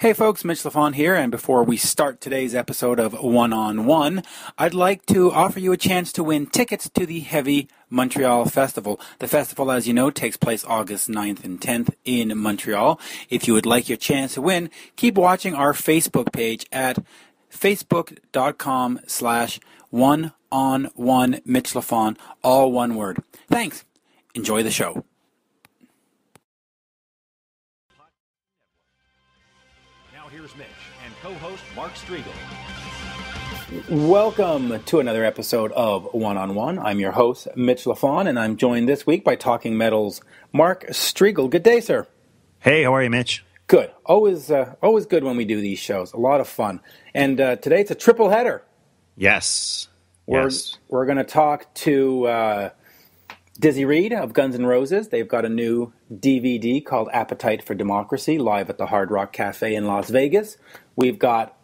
Hey folks, Mitch Lafon here, and before we start today's episode of One on One, I'd like to offer you a chance to win tickets to the Heavy Montreal Festival. The festival, as you know, takes place August 9th and 10th in Montreal. If you would like your chance to win, keep watching our Facebook page at facebook.com/one-on-one Mitch Lafon, all one word. Thanks. Enjoy the show. Here's Mitch and co-host Mark Strigl. Welcome to another episode of One on One. I'm your host, Mitch Lafon, and I'm joined this week by Talking Metal's Mark Strigl. Good day, sir. Hey, how are you, Mitch? Good. Always good when we do these shows. A lot of fun. And today it's a triple header. Yes. We're going to talk to Dizzy Reed of Guns N' Roses. They've got a new DVD called Appetite for Democracy, live at the Hard Rock Cafe in Las Vegas. We've got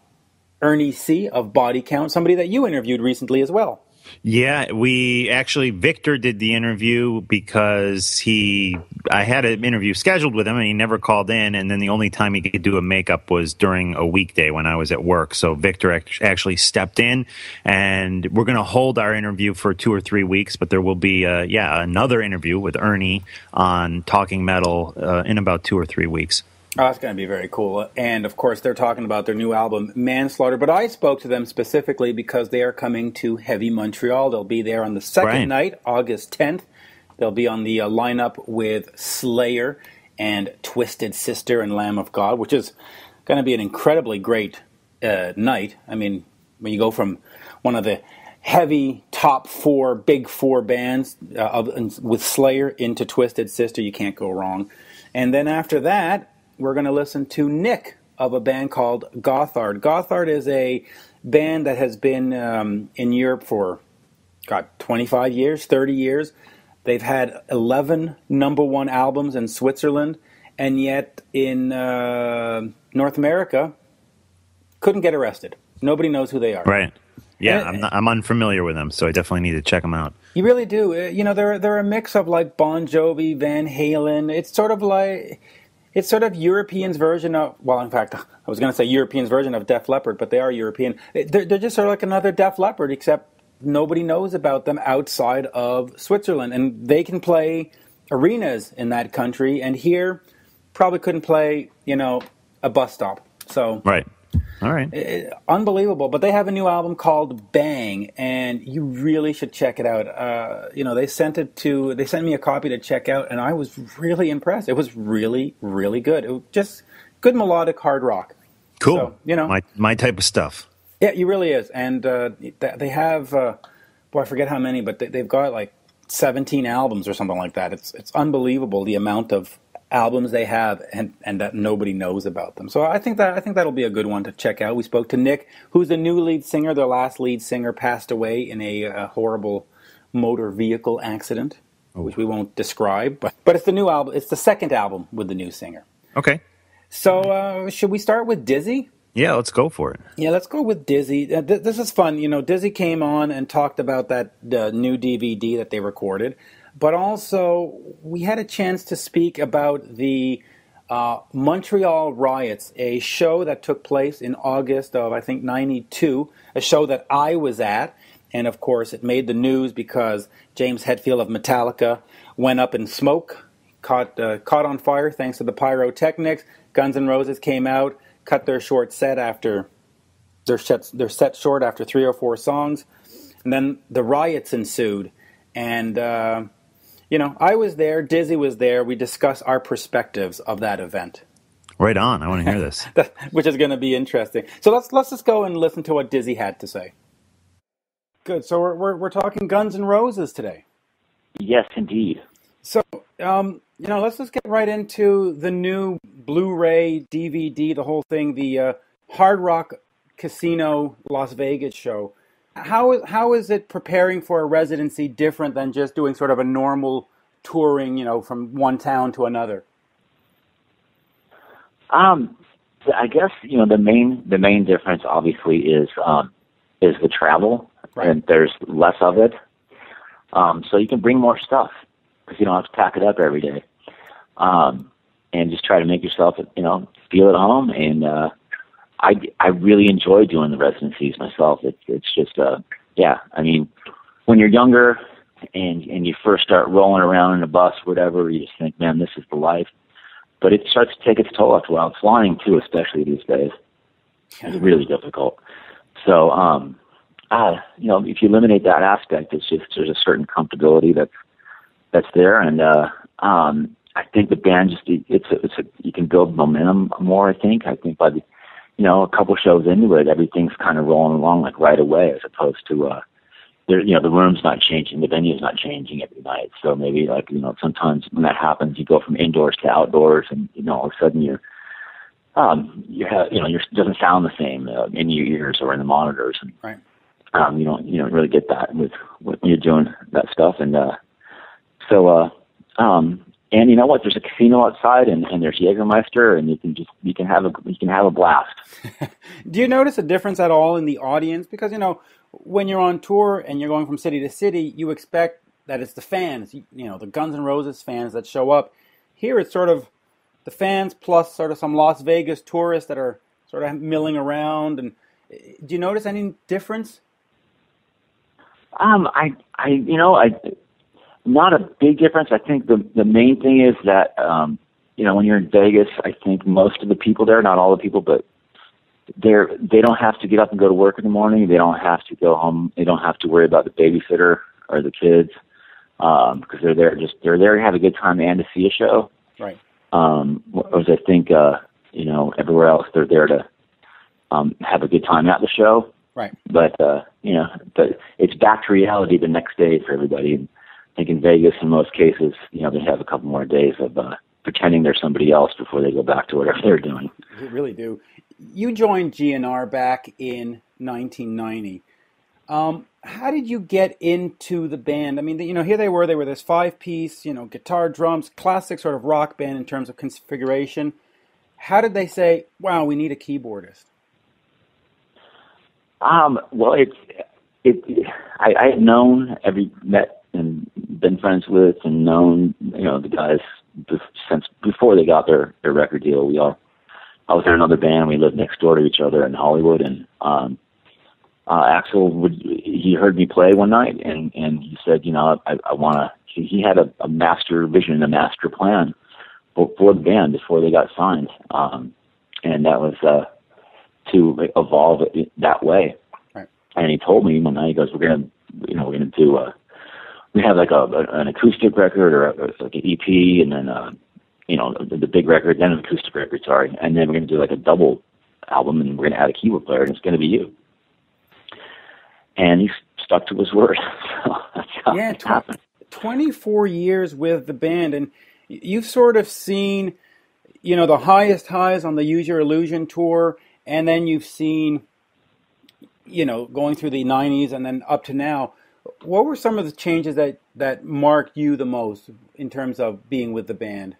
Ernie C of Body Count, somebody that you interviewed recently as well. Yeah, Victor did the interview because I had an interview scheduled with him and he never called in, and then the only time he could do a makeup was during a weekday when I was at work. So Victor actually stepped in, and we're going to hold our interview for 2 or 3 weeks, but there will be another interview with Ernie on Talking Metal in about 2 or 3 weeks. Oh, that's going to be very cool. And, of course, they're talking about their new album, Manslaughter. But I spoke to them specifically because they are coming to Heavy Montreal. They'll be there on the second night, August 10th. They'll be on the lineup with Slayer and Twisted Sister and Lamb of God, which is going to be an incredibly great night. I mean, when you go from one of the heavy top big four bands with Slayer into Twisted Sister, you can't go wrong. And then after that, we're going to listen to Nick of a band called Gotthard. Gotthard is a band that has been in Europe for, 25 years, 30 years. They've had 11 number one albums in Switzerland, and yet in North America, couldn't get arrested. Nobody knows who they are. Right. Yeah, I'm unfamiliar with them, so I definitely need to check them out. You really do. They're a mix of like Bon Jovi, Van Halen. It's sort of Europeans' version of, well, in fact, I was going to say Europeans' version of Def Leppard, but they are European. They're just sort of like another Def Leppard, except nobody knows about them outside of Switzerland. And they can play arenas in that country, and here probably couldn't play, a bus stop. So right. All right. Unbelievable. But they have a new album called Bang, and you really should check it out. They sent me a copy to check out, and I was really impressed. It was really, really good. It was just good melodic hard rock. Cool. So, my type of stuff. Yeah, it really is. And they have, I forget how many, but they've got like 17 albums or something like that. It's unbelievable the amount of albums they have and that nobody knows about them. So I think that'll be a good one to check out. We spoke to Nick, who's the new lead singer. Their last lead singer passed away in a horrible motor vehicle accident, which we won't describe. But it's the new album. It's the second album with the new singer. Okay. So should we start with Dizzy? Yeah, let's go for it. Yeah, let's go with Dizzy. This is fun. Dizzy came on and talked about that new DVD that they recorded. But also, we had a chance to speak about the Montreal Riots, a show that took place in August of, I think, 92, a show that I was at. And, of course, it made the news because James Hetfield of Metallica went up in smoke, caught on fire thanks to the pyrotechnics. Guns N' Roses came out, cut their set short after 3 or 4 songs. And then the riots ensued. And I was there, Dizzy was there, we discussed our perspectives of that event. Right on, I want to hear this. Which is going to be interesting. So let's just go and listen to what Dizzy had to say. Good, so we're talking Guns N' Roses today. Yes, indeed. So, let's just get right into the new Blu-ray, DVD, the whole thing, the Hard Rock Casino Las Vegas show. How is it preparing for a residency different than just doing sort of a normal touring, from one town to another? I guess the main difference obviously is the travel, right. And there's less of it, so you can bring more stuff because you don't have to pack it up every day, and just try to make yourself feel at home, and I really enjoy doing the residencies myself. It's just yeah. I mean, when you're younger and you first start rolling around in a bus, whatever, you just think, man, this is the life. But it starts to take its toll after a while. Flying too, especially these days, is really difficult. So, you know, if you eliminate that aspect, it's just there's a certain comfortability that's there, and I think the band just you can build momentum more. I think by the, you know, a couple shows into it, everything's kind of rolling along like right away, as opposed to you know, the room's not changing, the venue's not changing every night. So maybe, like, you know, sometimes when that happens, you go from indoors to outdoors, and, you know, all of a sudden you have, you know, it doesn't sound the same in your ears or in the monitors. And, right. You don't really get that when you're doing that stuff. And and you know what? There's a casino outside, and there's Jägermeister, and you can have a blast. Do you notice a difference at all in the audience? Because, you know, when you're on tour and you're going from city to city, you expect that it's the fans, you know, the Guns N' Roses fans that show up. Here it's sort of the fans plus sort of some Las Vegas tourists that are sort of milling around. And do you notice any difference? Not a big difference. I think the main thing is that, you know, when you're in Vegas, I think most of the people there, not all the people, but they don't have to get up and go to work in the morning. They don't have to go home. They don't have to worry about the babysitter or the kids, because they're there to have a good time and to see a show. Right. Whereas I think, you know, everywhere else they're there to have a good time at the show. Right. But you know, but it's back to reality the next day for everybody. And I think in Vegas, in most cases, you know, they have a couple more days of pretending they're somebody else before they go back to whatever they're doing. They really do. You joined GNR back in 1990. How did you get into the band? I mean, you know, here they were this 5-piece, you know, guitar, drums, classic sort of rock band in terms of configuration. How did they say, wow, we need a keyboardist? Well, I had met and been friends with and known, you know, the guys since before they got their record deal. I was in another band. We lived next door to each other in Hollywood, and Axel he heard me play one night, and he said, you know, I want to. He had a master vision, a master plan for the band before they got signed, and that was to evolve it that way. Right. And he told me one night, he goes, we're gonna do we have like an acoustic record or like an EP, and then you know, the big record, then an acoustic record, sorry, and then we're going to do like a double album, and we're going to add a keyboard player, and it's going to be you. And he stuck to his word. So that's how it happened. 24 years with the band, and you've sort of seen, you know, the highest highs on the Use Your Illusion tour, and then you've seen, you know, going through the 90s and then up to now. What were some of the changes that marked you the most in terms of being with the band?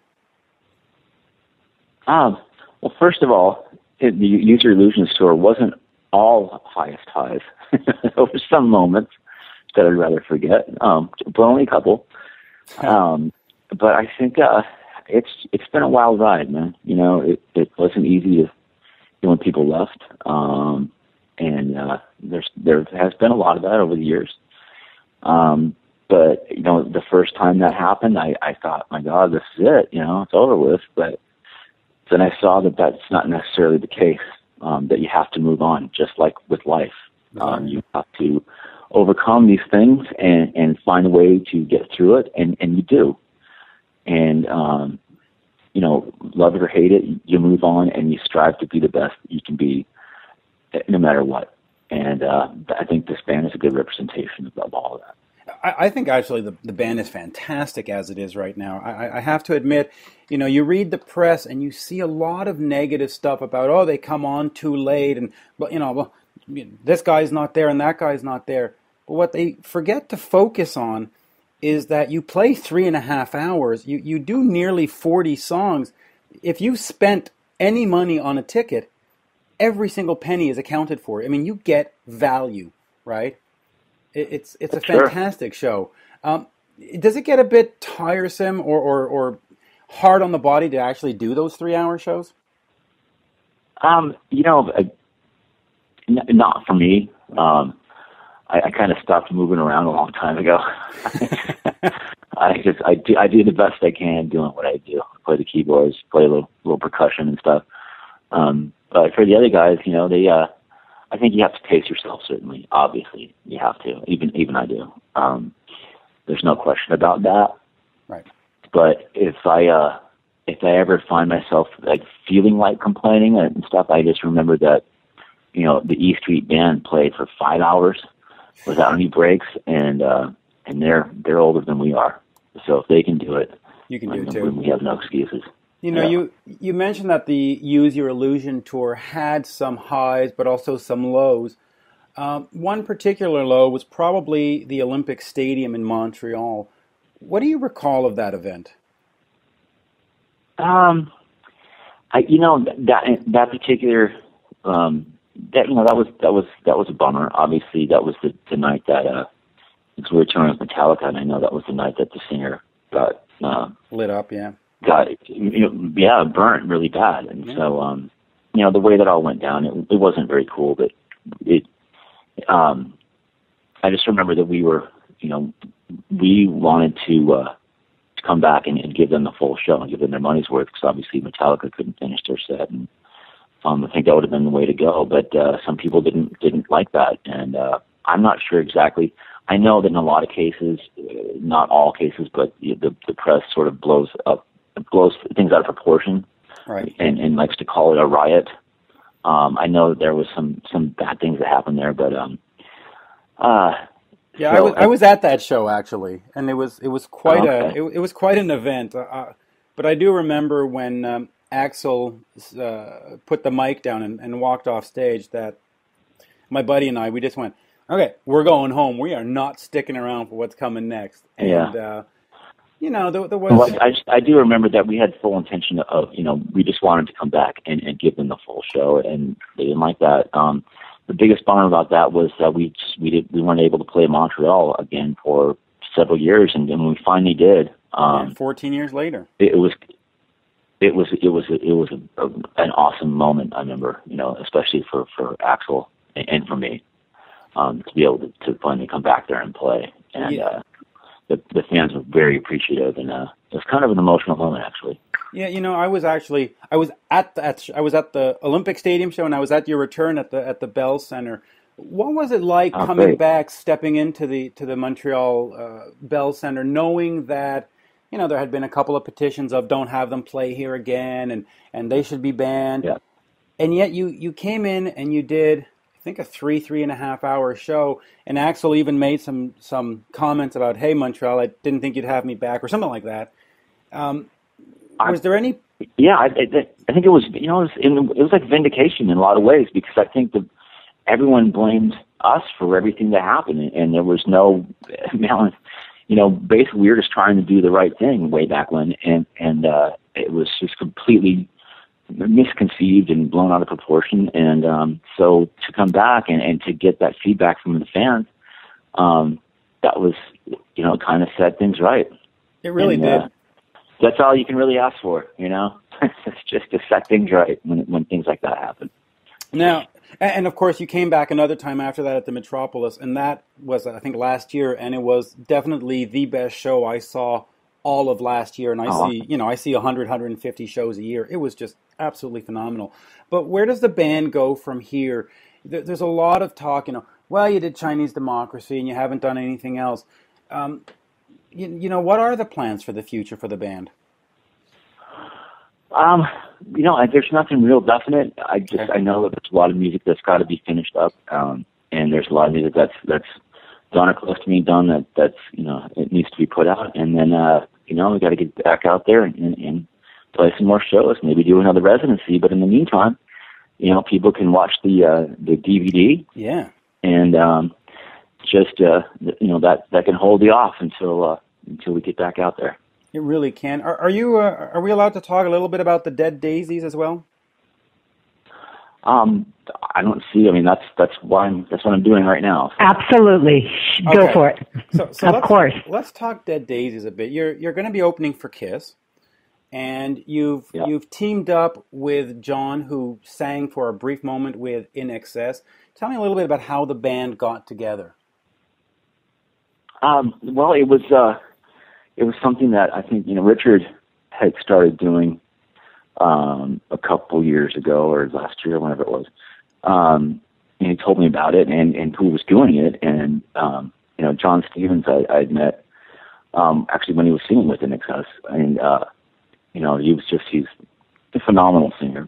Well, first of all, the Use Your Illusions tour wasn't all highest highs. There were some moments that I'd rather forget, but only a couple. But I think it's been a wild ride, man. You know, it wasn't easy when people left, and there has been a lot of that over the years. But you know, the first time that happened, I thought, my God, this is it. You know, it's over with. But then I saw that that's not necessarily the case, that you have to move on, just like with life. You have to overcome these things and find a way to get through it, and you do. And, you know, love it or hate it, you move on and you strive to be the best you can be no matter what. And I think this band is a good representation of all of that. I think actually the band is fantastic as it is right now. I have to admit, you know, you read the press and you see a lot of negative stuff about, oh, they come on too late, and, but, you know, well, this guy's not there and that guy's not there. But what they forget to focus on is that you play 3.5 hours. You do nearly 40 songs. If you spent any money on a ticket, every single penny is accounted for. I mean, you get value, right? It's a fantastic show. Does it get a bit tiresome or hard on the body to actually do those 3-hour shows? You know, not for me. I kind of stopped moving around a long time ago. I do the best I can doing what I do. Play the keyboards, play a little percussion and stuff. But for the other guys, you know, I think you have to pace yourself. Certainly, obviously, you have to. Even I do. There's no question about that. Right. But if I ever find myself like feeling like complaining and stuff, I just remember that, you know, the E Street Band played for 5 hours without any breaks, and they're older than we are. So if they can do it, you can do it too. We have no excuses. You know, you mentioned that the Use Your Illusion tour had some highs, but also some lows. One particular low was probably the Olympic Stadium in Montreal. What do you recall of that event? That particular that was a bummer. Obviously, that was the night that we were touring with Metallica, and I know that was the night that the singer got lit up. Yeah. Got burnt really bad, and so the way that all went down, it wasn't very cool. But I just remember that we wanted to come back and give them the full show and give them their money's worth, because obviously Metallica couldn't finish their set, and I think that would have been the way to go. But some people didn't like that, and I'm not sure exactly. I know that in a lot of cases, not all cases, but the press sort of blows things out of proportion, right? And likes to call it a riot. I know that there was some bad things that happened there, but yeah, so I was at that show actually, and it was quite it was quite an event. But I do remember when Axl put the mic down and walked off stage, that my buddy and I, we just went, okay, we're going home. We are not sticking around for what's coming next. And there was. Well, I do remember that we had full intention of, we just wanted to come back and give them the full show, and they didn't like that. The biggest bummer about that was that we weren't able to play Montreal again for several years, and when we finally did, 14 years later, it was an awesome moment. I remember, especially for Axl and for me, to be able to finally come back there and play, and the fans were very appreciative, and it was kind of an emotional moment, actually. Yeah, I was at the Olympic Stadium show, and I was at your return at the Bell Center. What was it like coming back, stepping into the Montreal Bell Center, knowing that there had been a couple of petitions of don't have them play here again, and they should be banned, and yet you came in and you did, I think, a 3.5 hour show, and Axl even made some comments about, hey, Montreal, I didn't think you'd have me back, or something like that. Was there any? Yeah, I think it was. It was like vindication in a lot of ways, because I think that everyone blamed us for everything that happened, and there was no, basically we were just trying to do the right thing way back when, and it was just completely misconceived and blown out of proportion, and so to come back and to get that feedback from the fans, that was, kind of set things right. It really did. That's all you can really ask for, It's just to set things right when things like that happen. Now, and of course, you came back another time after that at the Metropolis, and that was, I think, last year, and it was definitely the best show I saw all of last year. And I see 100, 150 shows a year. It was just absolutely phenomenal. But where does the band go from here? There's a lot of talk, well, you did Chinese Democracy and you haven't done anything else. What are the plans for the future for the band? There's nothing real definite. I know that there's a lot of music that's got to be finished up, and there's a lot of music that's done or close to being done that's it needs to be put out, and then we got to get back out there and play some more shows, maybe do another residency. But in the meantime, people can watch the DVD, and that can hold you off until we get back out there. It really can. Are we allowed to talk a little bit about the Dead Daisies as well? I don't see. I mean, that's what I'm doing right now. So. Absolutely, go for it. So of course. Let's talk Dead Daisies a bit. You're going to be opening for Kiss, and you've teamed up with John, who sang for a brief moment with In Excess. Tell me a little bit about how the band got together. Well, it was something that I think Richard had started doing a couple years ago, or last year, whenever it was. And he told me about it, and who was doing it. And John Stevens, I'd met actually when he was singing with In Excess, and he's a phenomenal singer.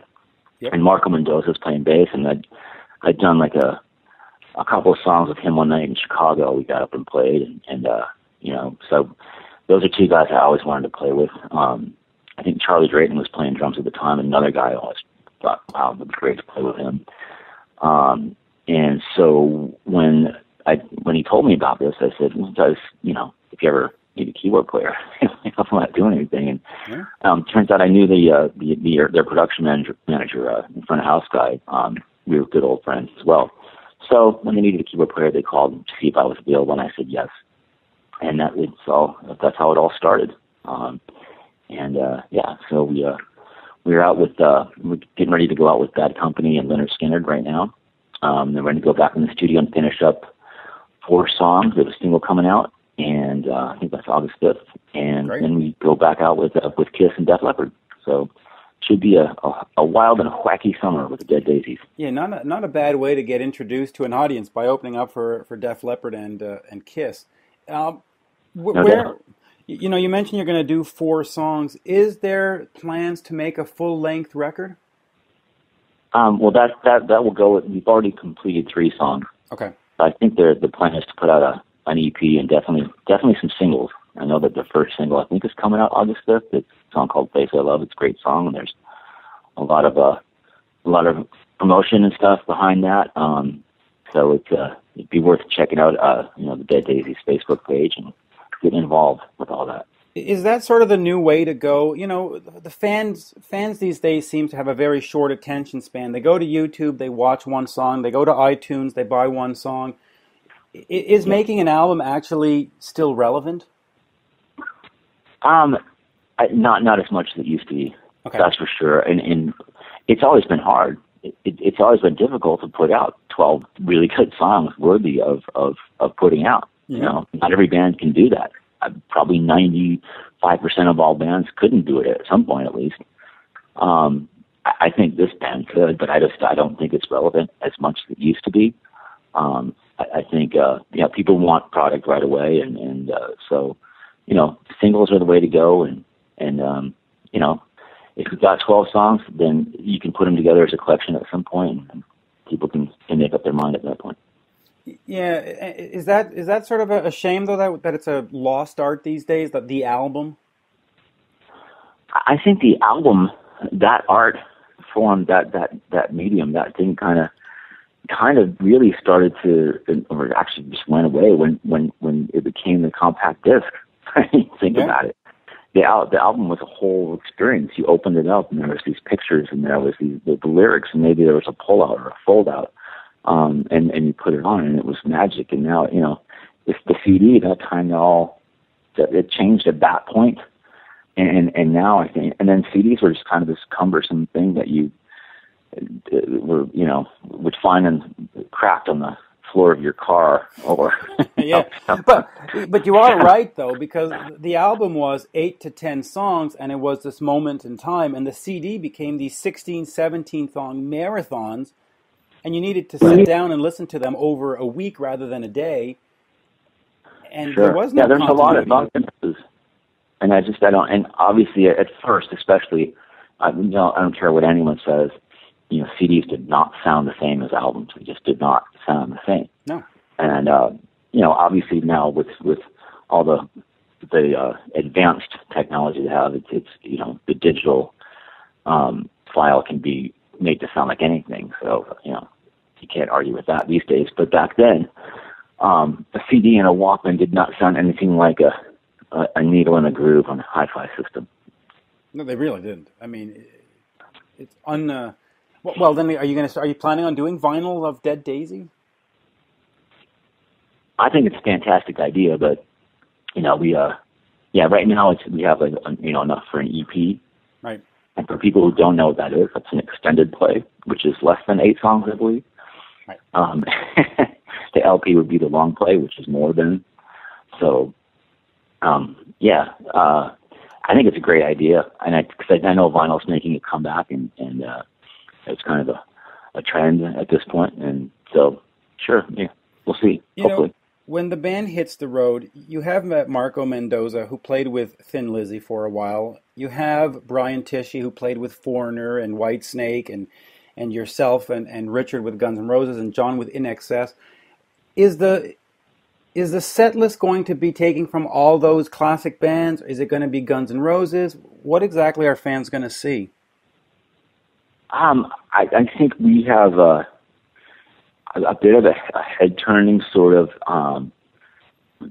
Yep. And Marco Mendoza's playing bass, and I'd done like a couple of songs with him one night in Chicago. We got up and played, and so those are two guys I always wanted to play with. I think Charlie Drayton was playing drums at the time, and another guy I always thought, wow, it would be great to play with him. And so when he told me about this, I said, well, guys, if you ever need a keyboard player, I'm not doing anything. And turns out I knew their production manager, front of house guy. We were good old friends as well. So when they needed a keyboard player, they called to see if I was available, and I said yes. And that's how it all started. So we're out with we're getting ready to go out with Bad Company and Leonard Skinner right now. They're ready to go back in the studio and finish up 4 songs. There's a single coming out, and I think that's August 5th. And then we go back out with Kiss and Def Leppard. So should be a wild and wacky summer with the Dead Daisies. Yeah, not a bad way to get introduced to an audience by opening up for Def Leppard and Kiss. You mentioned you're going to do 4 songs. Is there plans to make a full-length record? Well, that will go. We've already completed 3 songs. Okay. I think the plan is to put out an EP and definitely some singles. I know that the first single I think is coming out August 5th. It's a song called "Face I Love." It's a great song, and there's a lot of promotion and stuff behind that. So it'd be worth checking out. The Dead Daisies Facebook page and getting involved with all that. Is that sort of the new way to go? The fans these days seem to have a very short attention span. They go to YouTube, they watch one song. They go to iTunes, they buy one song. Is making an album actually still relevant? Not as much as it used to be. Okay. That's for sure. And it's always been hard. It's always been difficult to put out 12 really good songs worthy of putting out. Yeah. Not every band can do that. Probably 95% of all bands couldn't do it at some point, at least. I think this band could, but I don't think it's relevant as much as it used to be. I think people want product right away, and so singles are the way to go. And if you've got 12 songs, then you can put them together as a collection at some point, and people can make up their mind at that point. Yeah, is that sort of a shame though that it's a lost art these days, that the album? I think the album, that art form, that medium, that thing kind of really started to, or actually just went away when it became the compact disc. Think about it. The album was a whole experience. You opened it up and there was these pictures and there was the lyrics and maybe there was a pull-out or a fold-out. And you put it on, and it was magic. And now, it's the CD. That kind of it changed at that point. And now I think, and then CDs were just kind of this cumbersome thing that you would find and cracked on the floor of your car, or yeah. But you are right though, because the album was 8 to 10 songs, and it was this moment in time, and the CD became these 16, 17 song marathons. And you needed to sit down and listen to them over a week rather than a day. And there was no there's a lot of continuity. differences. And I don't, and obviously at first, especially, I don't care what anyone says, CDs did not sound the same as albums. They just did not sound the same. No. And, obviously now with all the advanced technology they have, it's the digital file can be made to sound like anything. So, you can't argue with that these days. But back then, a CD and a Walkman did not sound anything like a needle in a groove on a hi-fi system. No, they really didn't. I mean, it's well, then are you planning on doing vinyl of Dead Daisy? I think it's a fantastic idea, but right now we have enough for an EP. And for people who don't know what that is, that's an extended play, which is less than 8 songs, I believe. Right. The LP would be the long play, which is more than. So, I think it's a great idea, and because I know vinyl's making a comeback, and it's kind of a trend at this point, and so sure, yeah, we'll see. Hopefully. When the band hits the road, you have met Marco Mendoza, who played with Thin Lizzy for a while. You have Brian Tishy, who played with Foreigner and Whitesnake, and yourself and Richard with Guns N' Roses and John with In Excess. Is the set list going to be taken from all those classic bands? Is it going to be Guns N' Roses? What exactly are fans going to see? I think we have a bit of a head-turning sort of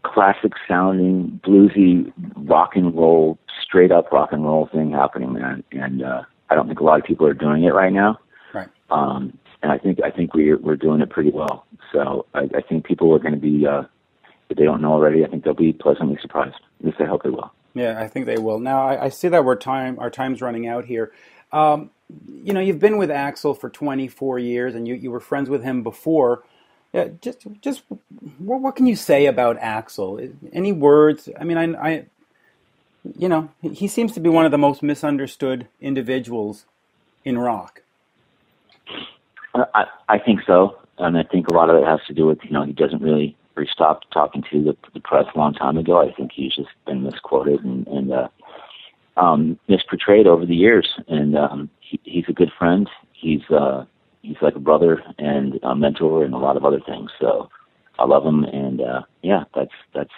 classic-sounding, bluesy rock and roll, straight-up rock and roll thing happening, man. And I don't think a lot of people are doing it right now. Right. And I think we're doing it pretty well. So I think people are going to be, if they don't know already, I think they'll be pleasantly surprised. At least I hope they will. Yeah, I think they will. Now, I see that our time's running out here. You've been with Axl for 24 years, and you were friends with him before. Yeah, just what can you say about Axl? Any words? I mean, he seems to be one of the most misunderstood individuals in rock. I think so, and I think a lot of it has to do with he stopped talking to the press a long time ago. I think he's just been misquoted and misportrayed over the years. And he's a good friend. He's like a brother and a mentor and a lot of other things. So I love him, and that's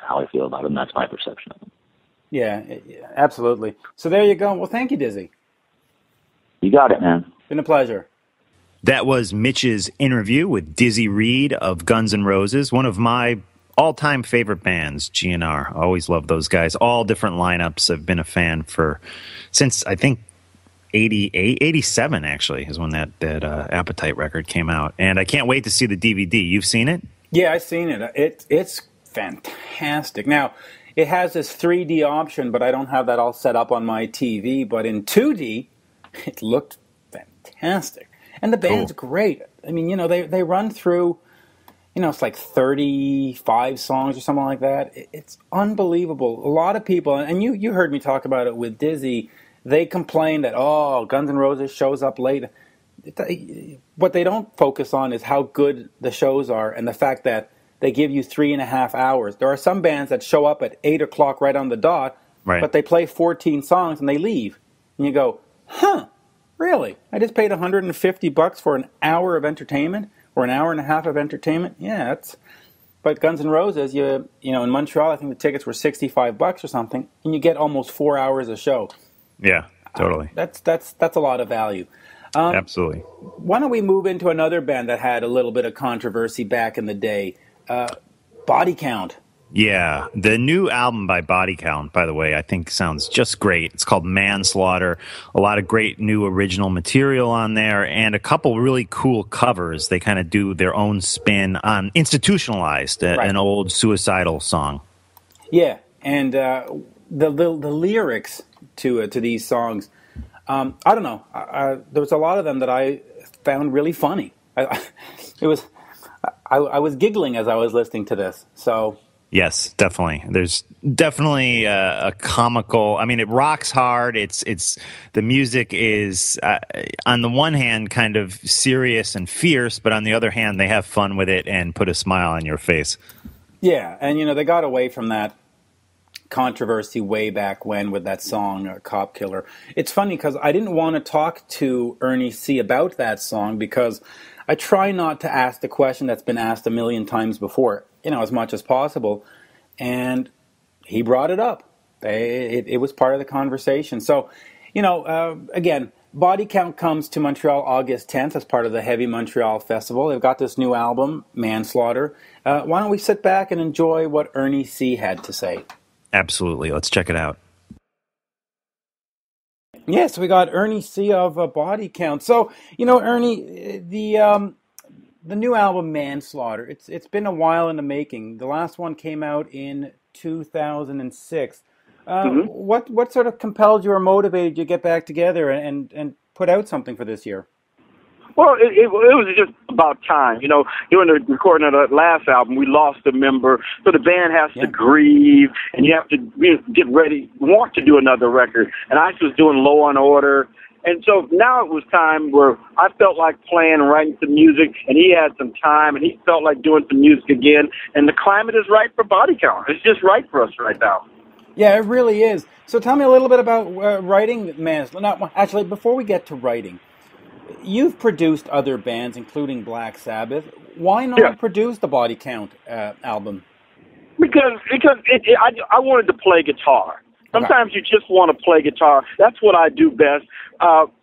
how I feel about him. That's my perception of him. Yeah, absolutely. So there you go. Well, thank you, Dizzy. You got it, man. Been a pleasure. That was Mitch's interview with Dizzy Reed of Guns N' Roses, one of my all-time favorite bands, GNR. Always loved those guys. All different lineups. I've been a fan since, I think, 87 actually is when that Appetite record came out. And I can't wait to see the DVD. You've seen it? Yeah, I've seen it. It's fantastic. Now, it has this 3D option, but I don't have that all set up on my TV. But in 2D, it looked fantastic. And the band's great. I mean, they run through, it's like 35 songs or something like that. It's unbelievable. A lot of people, and you heard me talk about it with Dizzy, they complain that, Guns N' Roses shows up late. What they don't focus on is how good the shows are and the fact that they give you 3.5 hours. There are some bands that show up at 8 o'clock right on the dot, but they play 14 songs and they leave. And you go, really? I just paid $150 for an hour of entertainment or an hour and a half of entertainment? Yeah, but Guns N' Roses, in Montreal, I think the tickets were $65 or something, and you get almost 4 hours of show. Yeah, totally. That's a lot of value. Absolutely. Why don't we move into another band that had a little bit of controversy back in the day, Body Count. Yeah, the new album by Body Count, by the way, I think sounds just great. It's called Manslaughter. A lot of great new original material on there, and a couple really cool covers. They kind of do their own spin on Institutionalized, an old Suicidal song. Yeah, and the lyrics to these songs, I don't know. There was a lot of them that I found really funny. I was giggling as I was listening to this, so... Yes, definitely. There's definitely a comical. I mean, it rocks hard. It's the music is on the one hand kind of serious and fierce, but on the other hand, they have fun with it and put a smile on your face. Yeah, and they got away from that controversy way back when with that song "Cop Killer." It's funny because I didn't want to talk to Ernie C about that song because I try not to ask the question that's been asked a million times before. As much as possible, and he brought it up. It was part of the conversation. So, again, Body Count comes to Montreal August 10th as part of the Heavy Montreal Festival. They've got this new album, Manslaughter. Why don't we sit back and enjoy what Ernie C had to say? Absolutely. Let's check it out. Yes, we got Ernie C of Body Count. So, Ernie, the new album Manslaughter, it's been a while in the making. The last one came out in 2006. What sort of compelled you or motivated you to get back together and put out something for this year? Well, it was just about time. You know, during the recording of the last album, we lost a member, so the band has to grieve, and you have to get ready, want to do another record. And I was doing Low on Order, and so now it was time where I felt like playing and writing some music, and he had some time, and he felt like doing some music again. And the climate is right for Body Count. It's just right for us right now. Yeah, it really is. So tell me a little bit about writing Manslaughter. Now, actually, before we get to writing, you've produced other bands, including Black Sabbath. Why not produce the Body Count album? Because I wanted to play guitar. Sometimes you just want to play guitar. That's what I do best.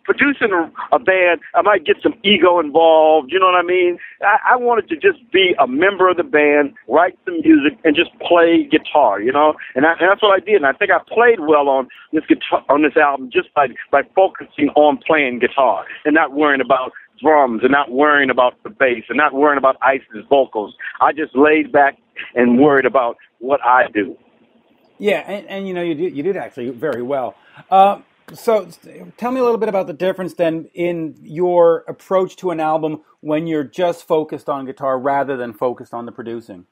Producing a band, I might get some ego involved. You know what I mean? I wanted to just be a member of the band, write some music, and just play guitar. You know, and that's what I did. And I think I played well on this guitar on this album just by focusing on playing guitar and not worrying about drums and not worrying about the bass and not worrying about Ice's vocals. I just laid back and worried about what I do. Yeah, and you know, you did actually very well. So tell me a little bit about the difference then in your approach to an album when you're just focused on guitar rather than focused on the producing.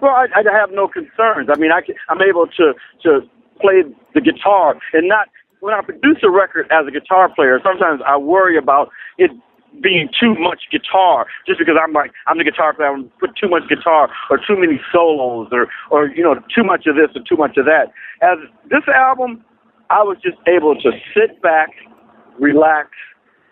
Well, I have no concerns. I mean, I'm able to play the guitar and not, when I produce a record as a guitar player, sometimes I worry about it being too much guitar, just because I'm the guitar player, I'm put too much guitar or too many solos or you know, too much of this or too much of that. As this album, I was just able to sit back, relax,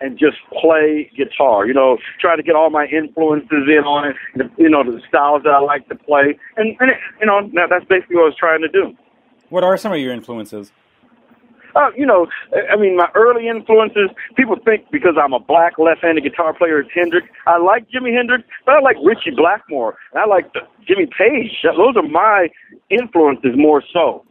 and just play guitar. You know, try to get all my influences in on it. You know, the styles that I like to play, and you know, that's basically what I was trying to do. What are some of your influences? You know, I mean, my early influences, people think because I'm a black left-handed guitar player, it's Hendrix. I like Jimi Hendrix, but I like Ritchie Blackmore, and I like Jimmy Page. Those are my influences more so.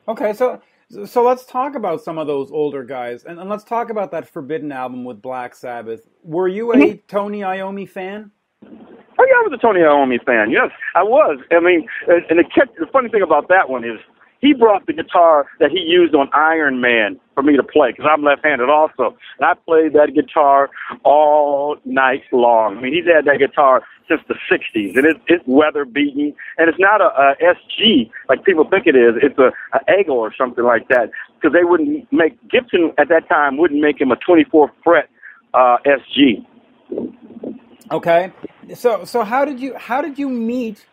Okay, so let's talk about some of those older guys, and let's talk about that Forbidden album with Black Sabbath. Were you a Tony Iommi fan? Oh, yeah, I was a Tony Iommi fan, yes, I was. I mean, and the funny thing about that one is, he brought the guitar that he used on Iron Man for me to play, because I'm left-handed also. And I played that guitar all night long. I mean, he's had that guitar since the 60s, and it's weather-beaten. And it's not a SG like people think it is. It's a Eagle or something like that, because they wouldn't make, Gibson at that time wouldn't make him a 24-fret SG. Okay. So how did you meet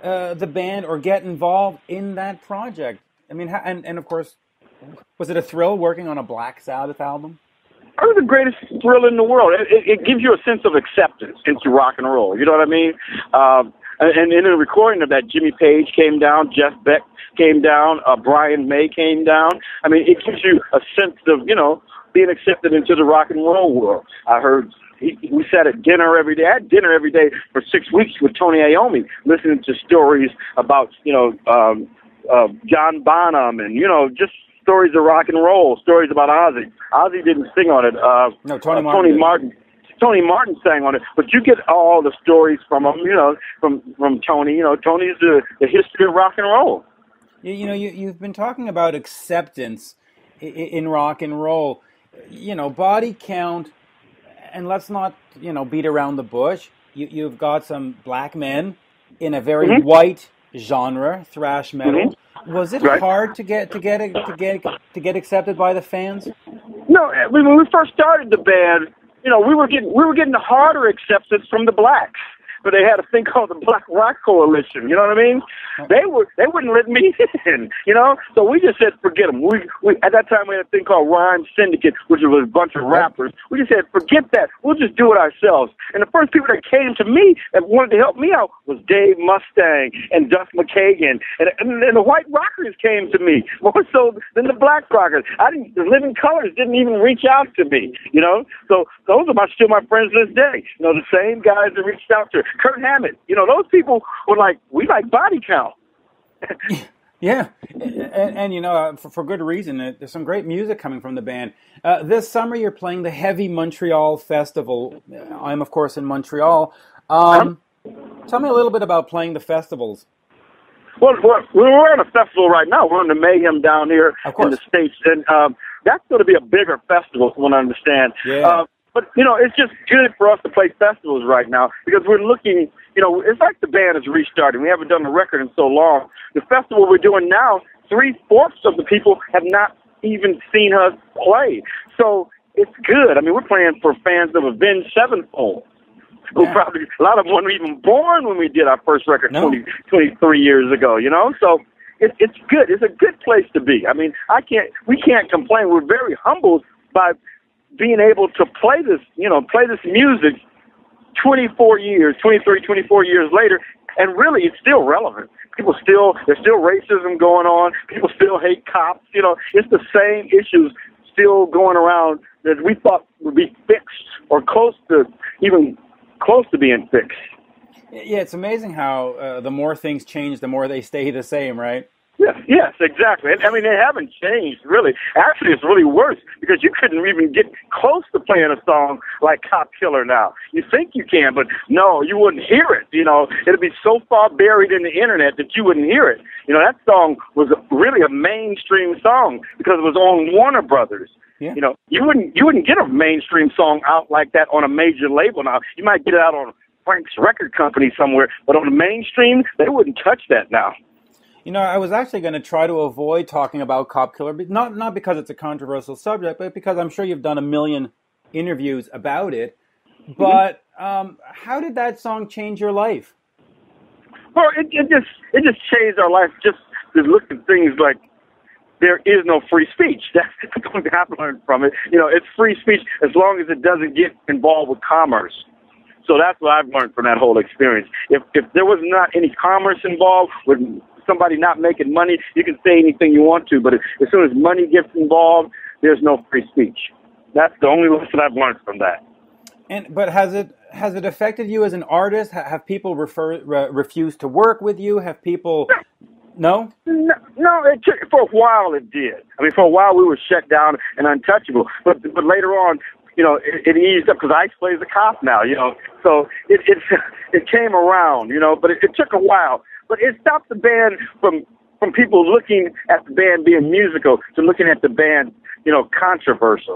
the band or get involved in that project? I mean, and of course, was it a thrill working on a Black Sabbath album? It was the greatest thrill in the world. It gives you a sense of acceptance into rock and roll. You know what I mean? And in the recording of that, Jimmy Page came down, Jeff Beck came down, Brian May came down. I mean, it gives you a sense of, you know, being accepted into the rock and roll world. I heard we sat at dinner every day. I had dinner every day for 6 weeks with Tony Iommi, listening to stories about, you know, John Bonham and, you know, just stories of rock and roll, stories about Ozzy. Ozzy didn't sing on it. No, Tony Martin. Tony Martin sang on it, but you get all the stories from him, you know, from Tony. You know, Tony's the history of rock and roll. You know, you've been talking about acceptance in rock and roll. You know, Body Count. And let's not, you know, beat around the bush. You've got some black men in a very white genre, thrash metal. Was it hard to get accepted by the fans? No, when we first started the band, you know, we were getting harder acceptance from the blacks. But they had a thing called the Black Rock Coalition. You know what I mean? They wouldn't let me in. You know, so we just said forget them. We at that time we had a thing called Rhyme Syndicate, which was a bunch of rappers. We just said forget that. We'll just do it ourselves. And the first people that came to me that wanted to help me out was Dave Mustaine and Duff McKagan, and the white rockers came to me more so than the black rockers. The Living Colors didn't even reach out to me. You know, so those are still my friends to this day. You know, the same guys that reached out to Kurt Hammett, you know, those people were like, we like Body Count. Yeah, and you know, for good reason. There's some great music coming from the band. This summer you're playing the Heavy Montreal Festival. I'm, of course, in Montreal. Tell me a little bit about playing the festivals. Well, we're on a festival right now. We're on the Mayhem down here in the States, and that's going to be a bigger festival, from what I understand. Yeah. But, you know, it's just good for us to play festivals right now because we're looking, you know, it's like the band is restarting. We haven't done a record in so long. The festival we're doing now, 3/4 of the people have not even seen us play. So it's good. I mean, we're playing for fans of Avenged Sevenfold, who probably, a lot of them weren't even born when we did our first record 23 years ago, you know? So it's good. It's a good place to be. I mean, we can't complain. We're very humbled by being able to play this music 24 years later, and really it's still relevant. There's still racism going on. People still hate cops. You know, it's the same issues still going around that we thought would be fixed or close to being fixed. Yeah, it's amazing how the more things change, the more they stay the same, right? Yes, exactly. I mean, they haven't changed, really. Actually, it's really worse because you couldn't even get close to playing a song like Cop Killer now. You think you can, but no, you wouldn't hear it. You know, it'd be so far buried in the internet that you wouldn't hear it. You know, that song was really a mainstream song because it was on Warner Brothers. Yeah. You know, you wouldn't get a mainstream song out like that on a major label now. You might get it out on Frank's record company somewhere, but on the mainstream, they wouldn't touch that now. You know, I was actually going to try to avoid talking about Cop Killer, but not because it's a controversial subject, but because I'm sure you've done a million interviews about it. But how did that song change your life? Well, it just changed our life. Just to look at things like there is no free speech. That's the thing I've learned from it. You know, it's free speech as long as it doesn't get involved with commerce. So that's what I've learned from that whole experience. If there was not any commerce involved with somebody not making money, you can say anything you want to, but as soon as money gets involved, there's no free speech. That's the only lesson I've learned from that. But has it affected you as an artist? Have people refused to work with you? Have people... No? No, for a while it did. I mean, for a while we were shut down and untouchable, but later on, you know, it eased up because Ice plays a cop now, you know, so it came around, you know, but it took a while. But it stopped the band from people looking at the band being musical to looking at the band, you know, controversy.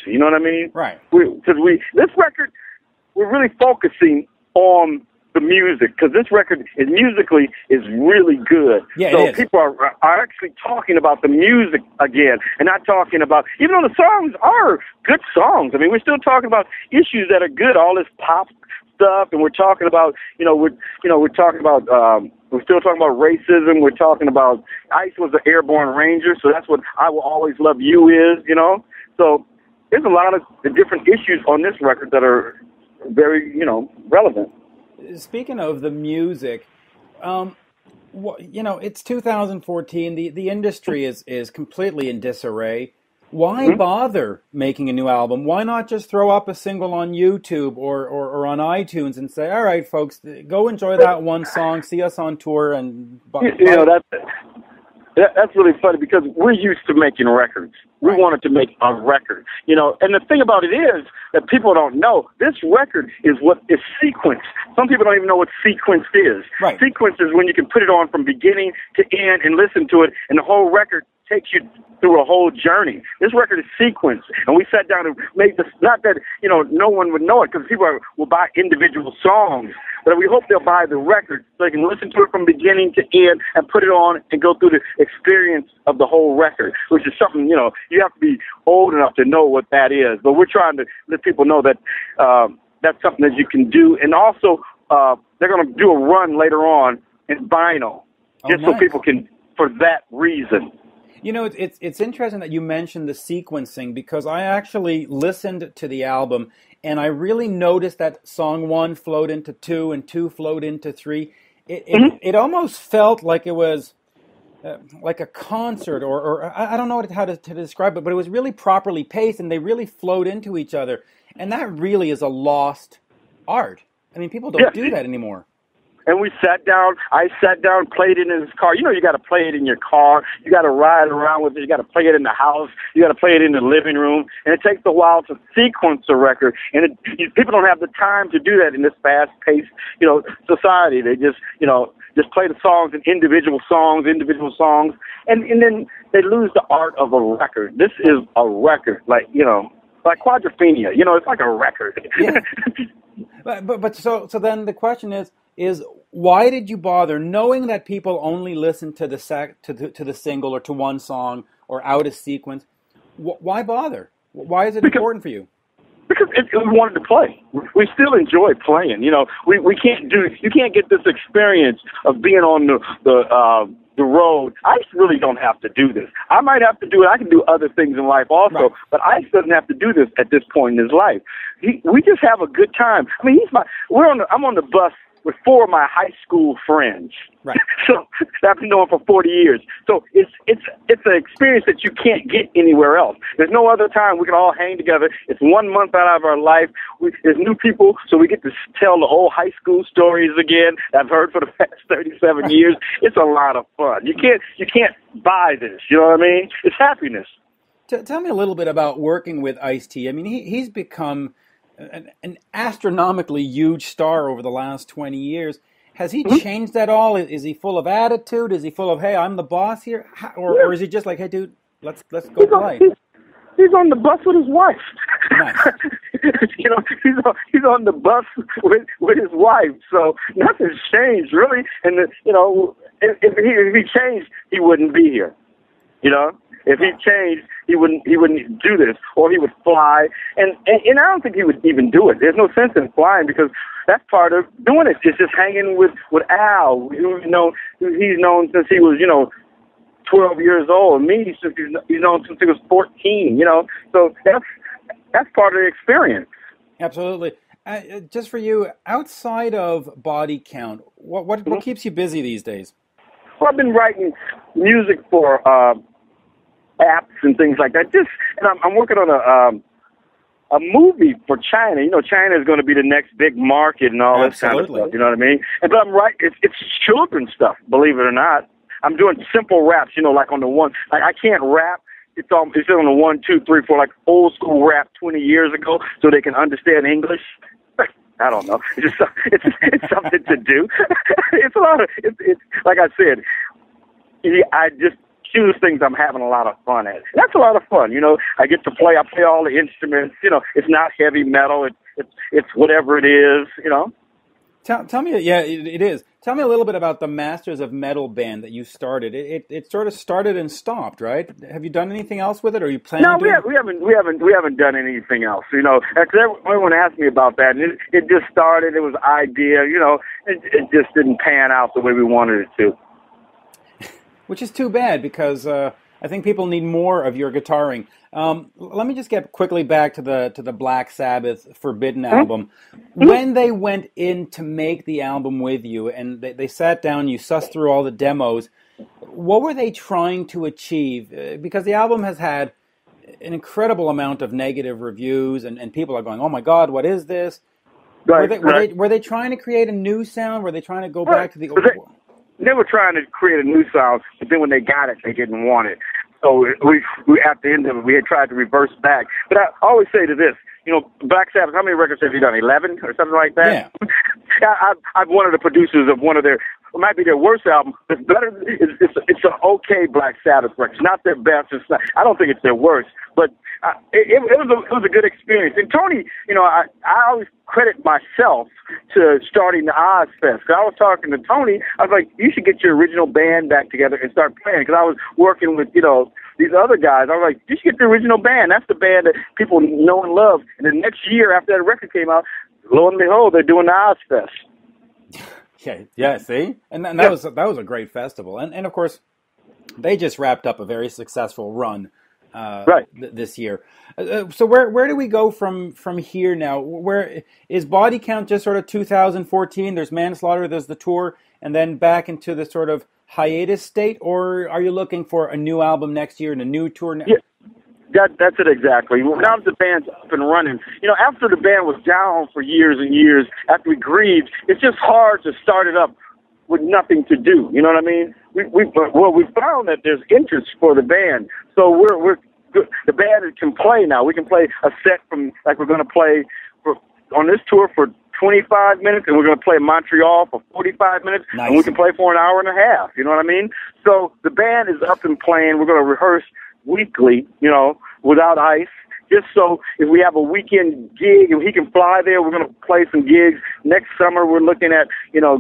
You know what I mean? Right. This record, we're really focusing on the music because this record is musically really good. Yeah, so people are actually talking about the music again and not talking about, even though the songs are good songs. I mean, we're still talking about issues that are good. All this pop stuff, and we're talking about, we're still talking about racism. We're talking about Ice was an airborne ranger, so that's what I Will Always Love You is, you know. So there's a lot of the different issues on this record that are very, relevant. Speaking of the music, it's 2014. The industry is completely in disarray. Why bother making a new album? Why not just throw up a single on YouTube or on iTunes and say, all right, folks, go enjoy that one song, see us on tour, and... That's really funny because we're used to making records. We wanted to make a record, and the thing about it is that people don't know, this record is what is sequenced. Some people don't even know what sequenced is. Right. Sequence is when you can put it on from beginning to end and listen to it, and the whole record takes you through a whole journey. This record is sequenced, and we sat down and made this, not that, no one would know it because people will buy individual songs, but we hope they'll buy the record so they can listen to it from beginning to end and put it on and go through the experience of the whole record, which is something, you have to be old enough to know what that is. But we're trying to let people know that that's something that you can do. And also, they're going to do a run later on in vinyl, just so people can, for that reason. It's interesting that you mentioned the sequencing because I actually listened to the album and I really noticed that song 1 flowed into 2 and 2 flowed into 3. It almost felt like it was like a concert or I don't know how to describe it, but it was really properly paced and they really flowed into each other. And that really is a lost art. I mean, people don't do that anymore. And we sat down. I sat down, played it in his car. You know, you got to play it in your car. You got to ride around with it. You got to play it in the house. You got to play it in the living room. And it takes a while to sequence a record. And people don't have the time to do that in this fast-paced, you know, society. They just, you know, just play the songs in individual songs. And then they lose the art of a record. This is a record, like, you know, like Quadrophenia. You know, it's like a record. Yeah. But so then the question is why did you bother, knowing that people only listen to the single or to one song or out of sequence? Why bother? Why is it important for you? Because we wanted to play. We still enjoy playing. You know, you can't get this experience of being on the road. Ice really don't have to do this. I might have to do it. I can do other things in life also, right. But Ice doesn't have to do this at this point in his life. We just have a good time. I mean, I'm on the bus with 4 of my high school friends. Right. So I've been knowing for 40 years. So it's an experience that you can't get anywhere else. There's no other time we can all hang together. It's 1 month out of our life. There's new people, so we get to tell the old high school stories again that I've heard for the past 37 years. It's a lot of fun. You can't buy this. You know what I mean? It's happiness. Tell me a little bit about working with Ice-T. I mean, he's become an astronomically huge star over the last 20 years. Has he changed at all? Is he full of attitude? Is he full of, hey, I'm the boss here? Or is he just like, hey, dude, let's go play? He's on the bus with his wife. Nice. You know, he's on the bus with his wife. So nothing's changed really. And you know, if he changed, he wouldn't be here. You know. If he changed, he wouldn't do this, or he would fly. And I don't think he would even do it. There's no sense in flying because that's part of doing it. It's just hanging with Al, who he's known since he was 12 years old. And me, since he's known since he was 14. You know, so that's part of the experience. Absolutely. Just for you, outside of Body Count, what keeps you busy these days? Well, I've been writing music for apps and things like that. And I'm working on a movie for China. You know, China is going to be the next big market and all this kind of stuff. You know what I mean? But I'm writing. It's children's stuff, believe it or not. I'm doing simple raps. You know, like on the one. Like I can't rap. It's on the 1, 2, 3, 4, like old school rap 20 years ago, so they can understand English. I don't know. It's something to do. It's a lot of. It's like I said. I just choose things I'm having a lot of fun at. That's a lot of fun, you know. I get to play. I play all the instruments. You know, it's not heavy metal. It's whatever it is. You know. Tell me, yeah, it is. Tell me a little bit about the Masters of Metal band that you started. It sort of started and stopped, right? Have you done anything else with it, or you plan? No, we haven't done anything else. You know, everyone asked me about that, and it just started. It was an idea. You know, it just didn't pan out the way we wanted it to. Which is too bad because I think people need more of your guitaring. Let me just get quickly back to the Black Sabbath Forbidden album. When they went in to make the album with you and they sat down, you sussed through all the demos, what were they trying to achieve? Because the album has had an incredible amount of negative reviews and people are going, oh my God, what is this? Right, were they trying to create a new sound? Were they trying to go back to the old? They were trying to create a new sound, but then when they got it, they didn't want it. So we at the end of it, we had tried to reverse back. But I always say to this, you know, Black Sabbath, how many records have you done? 11 or something like that? Yeah. I'm one of the producers of one of their, it might be their worst album. It's better. It's an okay Black Sabbath record. It's not their best. I don't think it's their worst. But it was a good experience. And Tony, you know, I always credit myself to starting the Ozfest. I was talking to Tony. I was like, you should get your original band back together and start playing. Because I was working with, you know, these other guys. I was like, you should get the original band. That's the band that people know and love. And the next year after that record came out, lo and behold, they're doing the Ozfest. Yeah, see? And that was a great festival. And of course, they just wrapped up a very successful run this year. So where do we go from here now? Where is Body Count just sort of 2014? There's Manslaughter, there's the tour, and then back into the sort of hiatus state? Or are you looking for a new album next year and a new tour? That's it exactly. Now that the band's up and running, after the band was down for years and years, after we grieved, it's just hard to start it up with nothing to do. You know what I mean? We found that there's interest for the band, so we're good. The band can play now. We can play a set from like we're going to play on this tour for 25 minutes, and we're going to play Montreal for 45 minutes, nice. And we can play for an hour and a half. You know what I mean? So the band is up and playing. We're going to rehearse weekly, without ice, just so if we have a weekend gig and he can fly there, we're going to play some gigs. Next summer, we're looking at,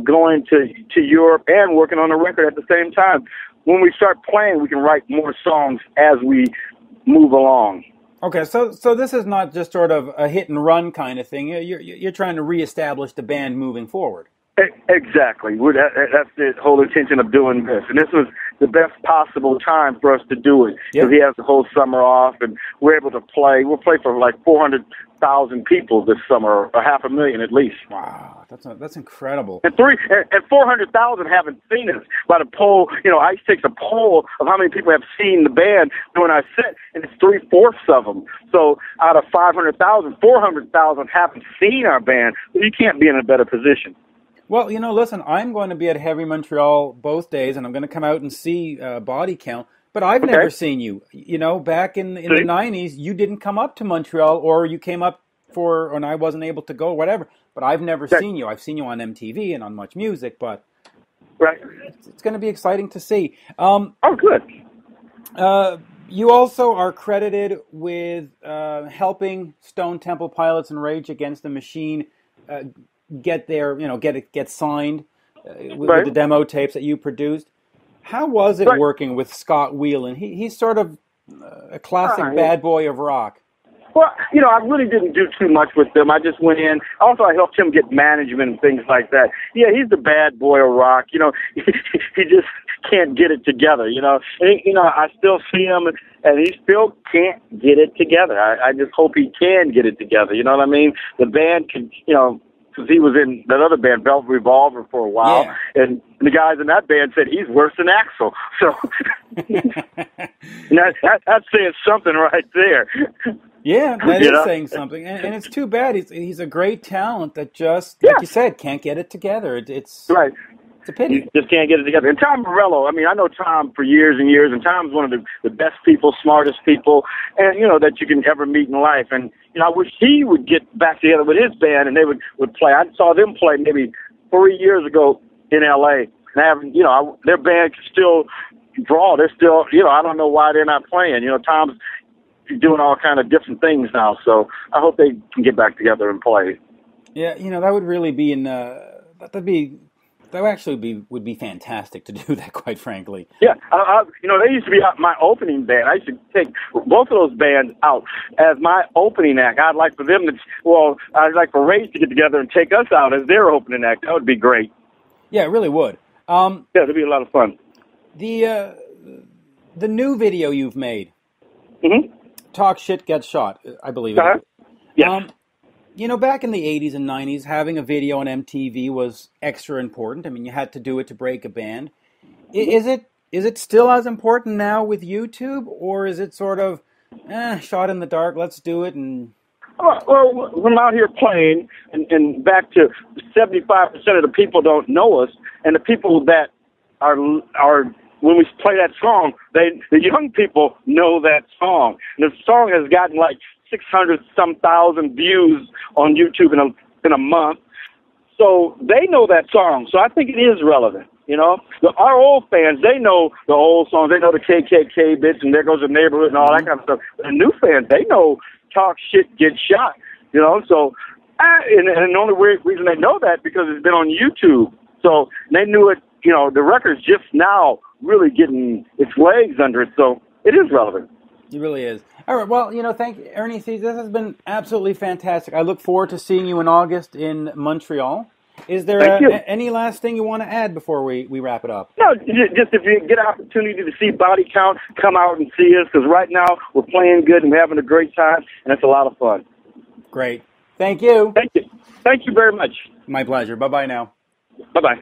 going to Europe and working on a record at the same time. When we start playing, we can write more songs as we move along. Okay, so this is not just sort of a hit and run kind of thing. You're trying to reestablish the band moving forward. Exactly. That's the whole intention of doing this. And this was the best possible time for us to do it. Because he has the whole summer off, and we're able to play. We'll play for like 400,000 people this summer, or 500,000 at least. Wow, that's incredible. And 400,000 haven't seen us. By the poll, ICE takes a poll of how many people have seen the band during our set, and it's 3/4 of them. So out of 500,000, 400,000 haven't seen our band. So you can't be in a better position. Well, listen, I'm going to be at Heavy Montreal both days, and I'm going to come out and see Body Count, but I've never seen you. Back in the 90s, you didn't come up to Montreal, or you came up and I wasn't able to go, whatever, but I've never seen you. I've seen you on MTV and on Much Music, but it's going to be exciting to see. Good. You also are credited with helping Stone Temple Pilots and Rage Against the Machine get signed with the demo tapes that you produced. How was it working with Scott Whelan? He's sort of a classic bad boy of rock. Well, I really didn't do too much with them. I just went in. Also, I helped him get management and things like that. Yeah, he's the bad boy of rock. He just can't get it together, And, I still see him, and he still can't get it together. I just hope he can get it together. You know what I mean? The band can, because he was in that other band, Velvet Revolver, for a while, and the guys in that band said he's worse than Axl. So that's saying something right there. Yeah, that is saying something, and it's too bad. He's a great talent that just, like you said, can't get it together. It's right. It's a pity. You just can't get it together. And Tom Morello, I know Tom for years and years, and Tom's one of the best people, smartest people, and that you can ever meet in life. And I wish he would get back together with his band, and they would play. I saw them play maybe 3 years ago in L.A. And their band can still draw. They're still, I don't know why they're not playing. Tom's doing all kind of different things now, so I hope they can get back together and play. Yeah, that would really be would be fantastic to do that, quite frankly. Yeah, they used to be my opening band. I used to take both of those bands out as my opening act. I'd like for them I'd like for Rage to get together and take us out as their opening act. That would be great. Yeah, it really would. It'd be a lot of fun. The new video you've made, Talk Shit, Get Shot, I believe it is. Yeah. Back in the 80s and 90s, having a video on MTV was extra important. You had to do it to break a band. Is it still as important now with YouTube, or is it sort of, shot in the dark, let's do it? And Well, when I'm out here playing, and back to 75% of the people don't know us, and the people that are when we play that song, the young people know that song. And the song has gotten like 600,000 views on YouTube in a month. So they know that song. So I think it is relevant. Our old fans, they know the old songs. They know the KKK bits and There Goes the Neighborhood and all that kind of stuff. The new fans, they know Talk Shit, Get Shot. So and the only reason they know that because it's been on YouTube. So they knew it. The record's just now really getting its legs under it. So it is relevant. It really is. All right. Well, thank you, Ernie C. This has been absolutely fantastic. I look forward to seeing you in August in Montreal. Is there any last thing you want to add before we wrap it up? No, just if you get an opportunity to see Body Count, come out and see us, because right now we're playing good and we're having a great time, and it's a lot of fun. Great. Thank you. Thank you. Thank you very much. My pleasure. Bye-bye now. Bye-bye.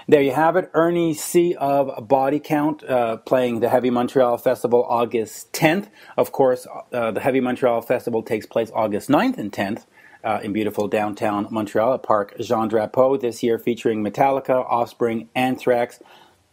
There you have it. Ernie C of Body Count playing the Heavy Montreal Festival August 10th. Of course, the Heavy Montreal Festival takes place August 9th and 10th in beautiful downtown Montreal at Parc Jean Drapeau, this year featuring Metallica, Offspring, Anthrax,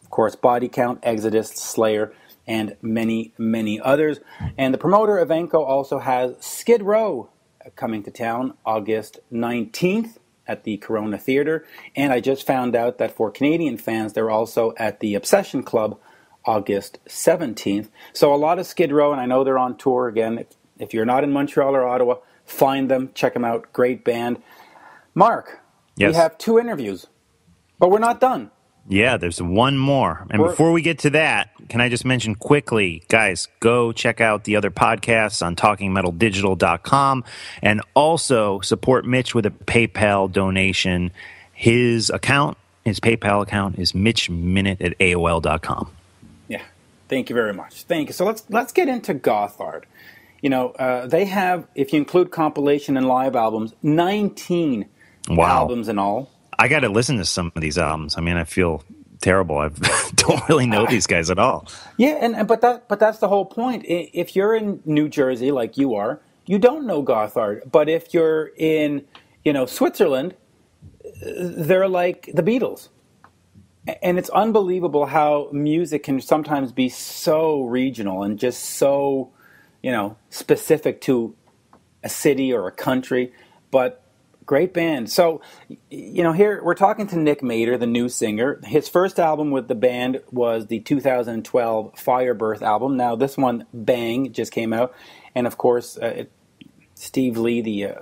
of course, Body Count, Exodus, Slayer, and many, many others. And the promoter, Evenko, also has Skid Row coming to town August 19th at the Corona Theatre. And I just found out that for Canadian fans, they're also at the Obsession Club August 17th. So a lot of Skid Row, and I know they're on tour again. If you're not in Montreal or Ottawa, find them, check them out. Great band. Mark, yes. We have 2 interviews, but we're not done. Yeah, there's one more. And before we get to that, can I just mention quickly, guys, go check out the other podcasts on TalkingMetalDigital.com and also support Mitch with a PayPal donation. His PayPal account is MitchMinute@AOL.com. Yeah, thank you very much. Thank you. So let's get into Gotthard. You know, they have, if you include compilation and live albums, 19 albums in all. I got to listen to some of these albums. I mean, I feel terrible. I don't really know these guys at all. Yeah, but that's the whole point. If you're in New Jersey, like you are, you don't know Gotthard. But if you're in, Switzerland, they're like the Beatles. And it's unbelievable how music can sometimes be so regional and just so, specific to a city or a country. But great band. So, here we're talking to Nick Maeder, the new singer. His first album with the band was the 2012 Firebirth album. Now, this one, Bang, just came out. And, of course, Steve Lee, the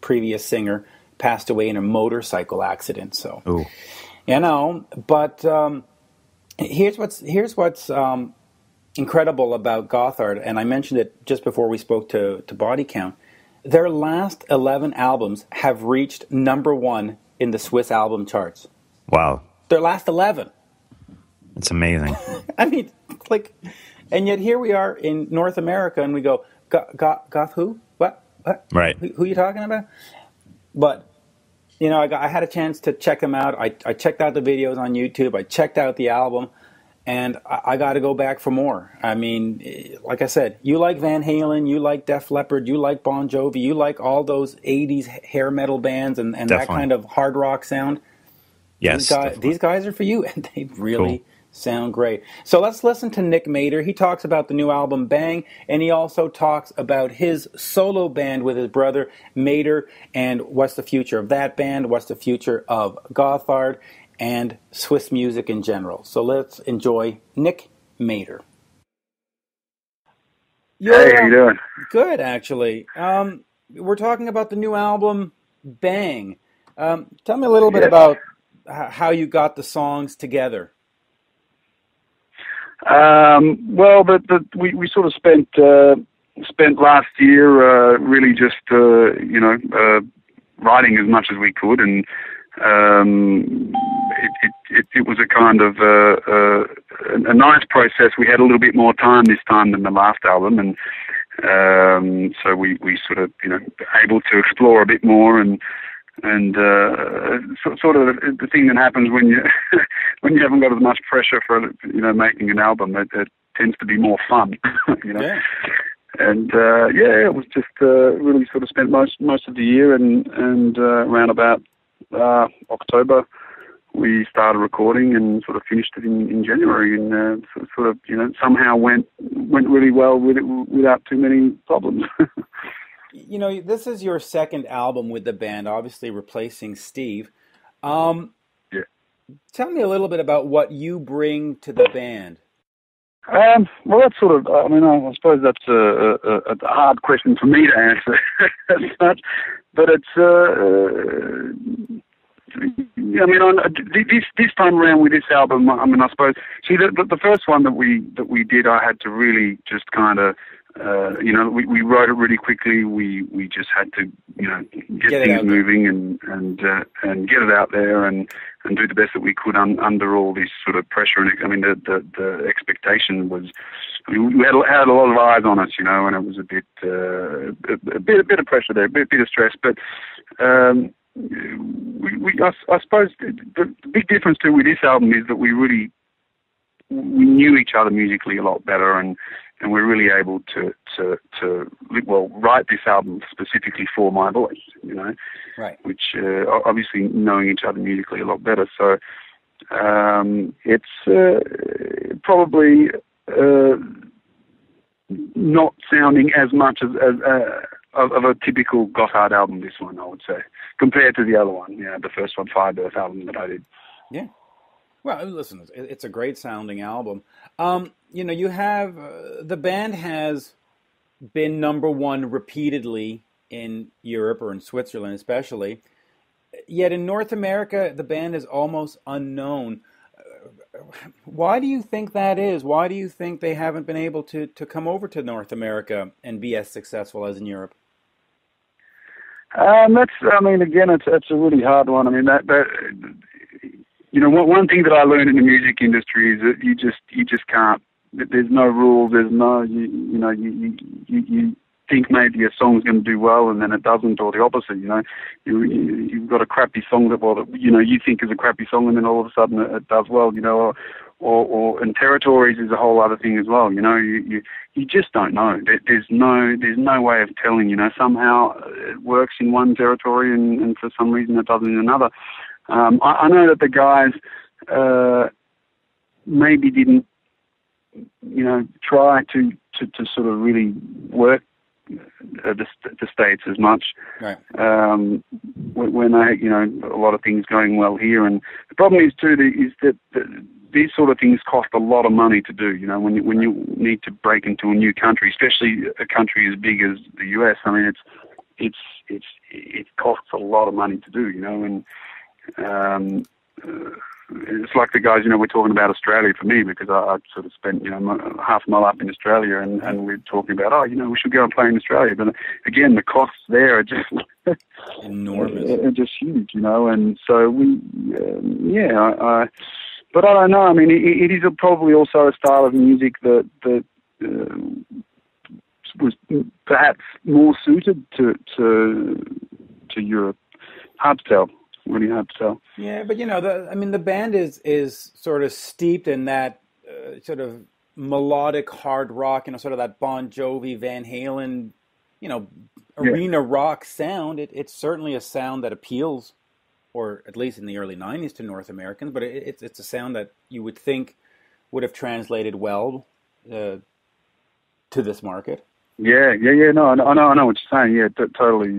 previous singer, passed away in a motorcycle accident. So, ooh. But here's what's incredible about Gotthard, and I mentioned it just before we spoke to Body Count. Their last 11 albums have reached #1 in the Swiss album charts. Wow. Their last 11. It's amazing. I mean, and yet here we are in North America, and we go, Goth who? What? Right. Who are you talking about? But, I had a chance to check them out. I checked out the videos on YouTube. I checked out the album. And I got to go back for more. I mean, like I said, you like Van Halen, you like Def Leppard, you like Bon Jovi, you like all those 80s hair metal bands and that kind of hard rock sound. Yes. These guys are for you, and they really sound great. So let's listen to Nick Maeder. He talks about the new album Bang, and he also talks about his solo band with his brother Maeder and what's the future of that band, what's the future of Gotthard, and Swiss music in general. So let's enjoy Nick Maeder. Hey, how you doing? Good, actually. We're talking about the new album, Bang. Tell me a little bit about how you got the songs together. Well, we sort of spent last year really just writing as much as we could, and it was a kind of a nice process. We had a little bit more time this time than the last album, and so we sort of able to explore a bit more and sort of the thing that happens when you when you haven't got as much pressure for making an album, it tends to be more fun. Yeah. And it was just really sort of spent most of the year and around about October we started recording and sort of finished it in January, and sort of somehow went really well with it without too many problems. This is your second album with the band, obviously replacing Steve. Yeah. Tell me a little bit about what you bring to the band. Well, that's sort of, I suppose that's a hard question for me to answer as such, but it's, this time around with this album, I suppose, see, the first one that we did, I had to really just kind of, we wrote it really quickly. We just had to, get things moving and get it out there and do the best that we could under all this sort of pressure. And the expectation was, we had a lot of eyes on us, and it was a bit of pressure there, a bit of stress. But I suppose the big difference too with this album is that we knew each other musically a lot better, and we're really able to write this album specifically for my voice, you know, right? Which obviously knowing each other musically a lot better. So it's probably not sounding as much as of a typical Gotthard album, this one, I would say, compared to the other one, the first one, Firebirth album that I did. Yeah. Well, listen, it's a great sounding album. You have, the band has been #1 repeatedly in Europe, or in Switzerland especially, yet in North America, the band is almost unknown. Why do you think that is? Why do you think they haven't been able to come over to North America and be as successful as in Europe? It's a really hard one. I mean, one thing that I learned in the music industry is that you just can't. There's no rules. There's no you think maybe a song's going to do well and then it doesn't, or the opposite. You've got a crappy song that you think is a crappy song, and then all of a sudden it does well. Or and territories is a whole other thing as well. You just don't know. There's no way of telling. Somehow it works in one territory and for some reason it doesn't in another. I know that the guys maybe didn't, try to sort of really work the States as much. Right. When a lot of things going well here, and the problem is too is that these sort of things cost a lot of money to do. When you need to break into a new country, especially a country as big as the US. I mean, it costs a lot of money to do. And it's like the guys, we're talking about Australia for me, because I sort of spent, half my life in Australia, and we're talking about, we should go and play in Australia. But again, the costs there are just enormous. Are just huge, and so but I don't know. I mean, it is probably also a style of music that was perhaps more suited to Europe. Hard to tell. Really hard to tell. Yeah, but the band is sort of steeped in that sort of melodic hard rock, sort of that Bon Jovi, Van Halen, arena rock sound. It's certainly a sound that appeals, or at least in the early '90s, to North Americans. But it's a sound that you would think would have translated well to this market. Yeah. No, I know what you're saying. Yeah, totally.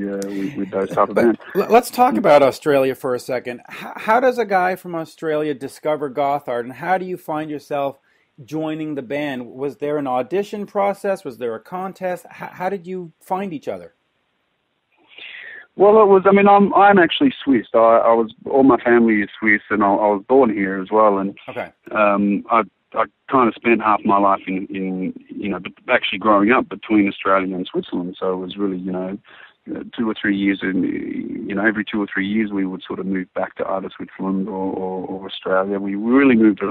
With those type of bands. Let's talk about Australia for a second. How does a guy from Australia discover Gotthard, and how do you find yourself joining the band? Was there an audition process? Was there a contest? How did you find each other? Well, it was. I mean, I'm actually Swiss. I was. All my family is Swiss, and I was born here as well. And okay. I kind of spent half my life in actually growing up between Australia and Switzerland. So it was really, 2 or 3 years, and every 2 or 3 years we would sort of move back to either Switzerland or Australia. We really moved.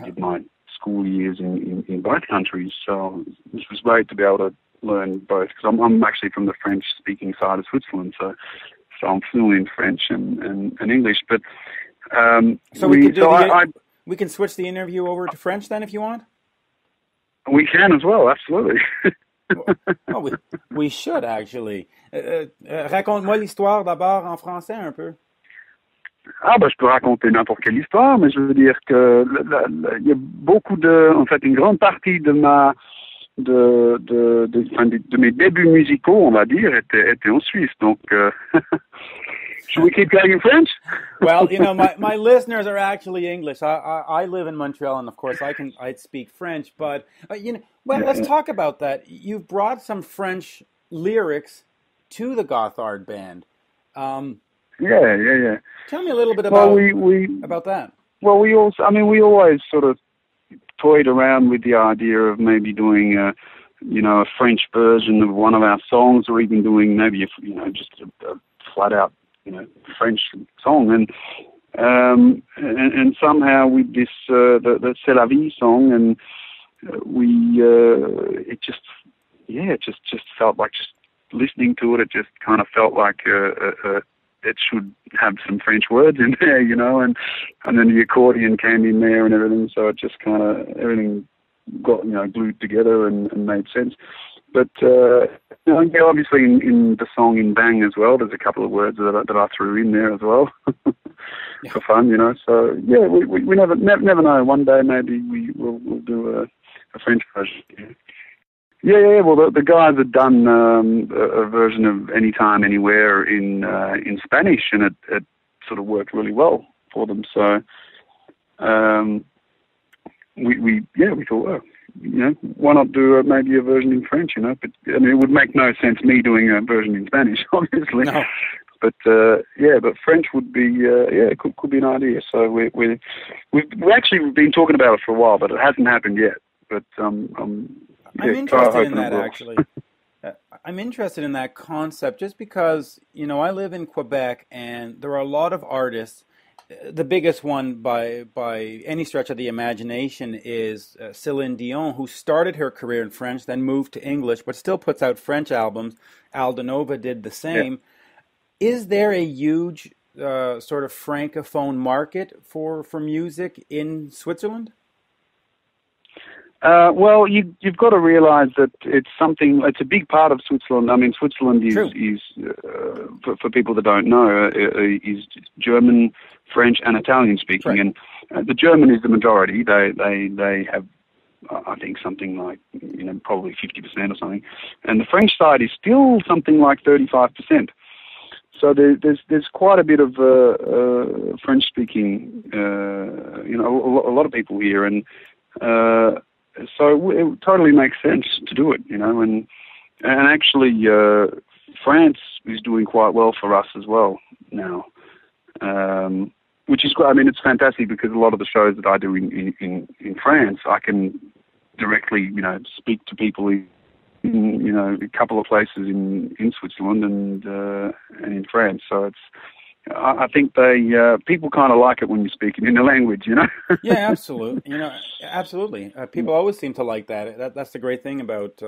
Did my school years in both countries. So this was great to be able to learn both, because I'm actually from the French-speaking side of Switzerland. So I'm fluent in French and English. But we can switch the interview over to French then, if you want. We can as well, absolutely. We should actually. Raconte-moi l'histoire d'abord en français un peu. Je peux raconter n'importe quelle histoire, mais je veux dire que il y a beaucoup une grande partie de mes débuts musicaux, on va dire, étaient en Suisse. Donc, should we keep going in French? Well, my listeners are actually English. I live in Montreal, and of course I speak French. But let's talk about that. You've brought some French lyrics to the Gotthard band. Yeah. Tell me a little bit about about that. Well, we always sort of toyed around with the idea of maybe doing a French version of one of our songs, or even doing maybe just a flat out French song, and somehow with this the C'est la vie song, and it just felt like, just listening to it, it just kind of felt like it should have some French words in there, you know, and then the accordion came in there and everything, so it just kind of, everything got, you know, glued together and made sense. But, you know, yeah, obviously in the song In Bang as well, there's a couple of words that I threw in there as well for fun, you know. So, yeah, we never know. One day maybe we'll do a French version. Yeah. Well, the guys had done a version of Anytime, Anywhere in Spanish, and it sort of worked really well for them. So we thought, well, you know, why not do maybe a version in French? You know, but I mean, it would make no sense me doing a version in Spanish, obviously. No. But but French would be could be an idea. So we've actually been talking about it for a while, but it hasn't happened yet. But I'm interested in that, actually. I'm interested in that concept just because, you know, I live in Quebec and there are a lot of artists. The biggest one by any stretch of the imagination is Céline Dion, who started her career in French, then moved to English, but still puts out French albums. Aldenova did the same. Yeah. Is there a huge sort of francophone market for music in Switzerland? Well, you've got to realise that it's a big part of Switzerland. I mean, Switzerland is for people that don't know, is German, French, and Italian speaking, right. And the German is the majority. They have, I think, something like, you know, probably 50% or something, and the French side is still something like 35%. So there's quite a bit of French speaking, you know, a lot of people here, and so it totally makes sense to do it, you know, and actually France is doing quite well for us as well now, which is great. I mean, it's fantastic because a lot of the shows that I do in France, I can directly, you know, speak to people in, you know, a couple of places in Switzerland and in France. So I think people kind of like it when you speak in the language, you know. Yeah, absolutely. You know, absolutely. People always seem to like that. That's the great thing about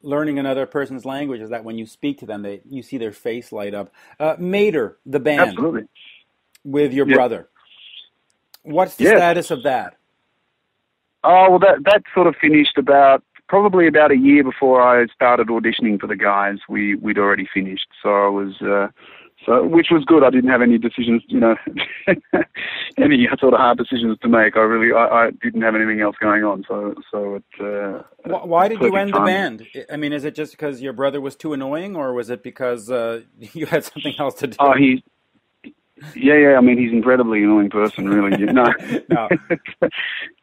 learning another person's language, is that when you speak to them, you see their face light up. Maeder, the band, absolutely, with your brother. What's the status of that? Oh, well, that sort of finished probably about a year before I started auditioning for the guys. We'd already finished, so I was. Which was good. I didn't have any decisions, you know, any sort of hard decisions to make. I didn't have anything else going on. So it. Why did you end the band? I mean, is it just because your brother was too annoying, or was it because you had something else to do? Oh, yeah. I mean, he's an incredibly annoying person, really. No.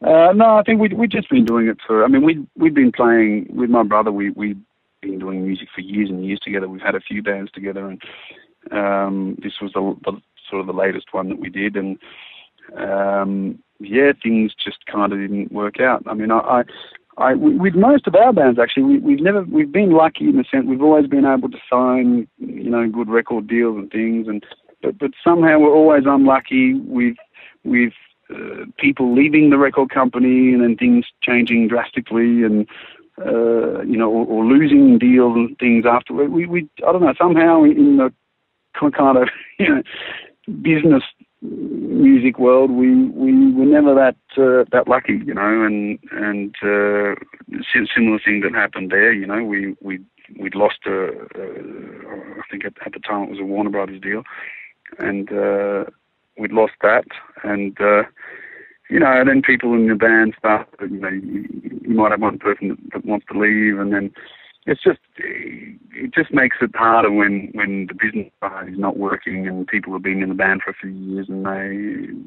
No, I think we'd just been doing it for. I mean, we'd been playing with my brother. We'd been doing music for years and years together. We've had a few bands together, and. This was the sort of the latest one that we did, and things just kind of didn't work out. I mean, with most of our bands actually, we've been lucky in the sense we've always been able to sign, you know, good record deals and things, but somehow we're always unlucky with people leaving the record company and then things changing drastically and. You know, or losing deals and things afterward. I don't know. Somehow in the kind of, you know, business music world, we were never that lucky, you know, and similar thing that happened there, you know, we'd lost I think at the time it was a Warner Brothers deal, and we'd lost that, and you know, and then people in the band start, you know, you might have one person that wants to leave, and then it just makes it harder when the business side is not working and people have been in the band for a few years and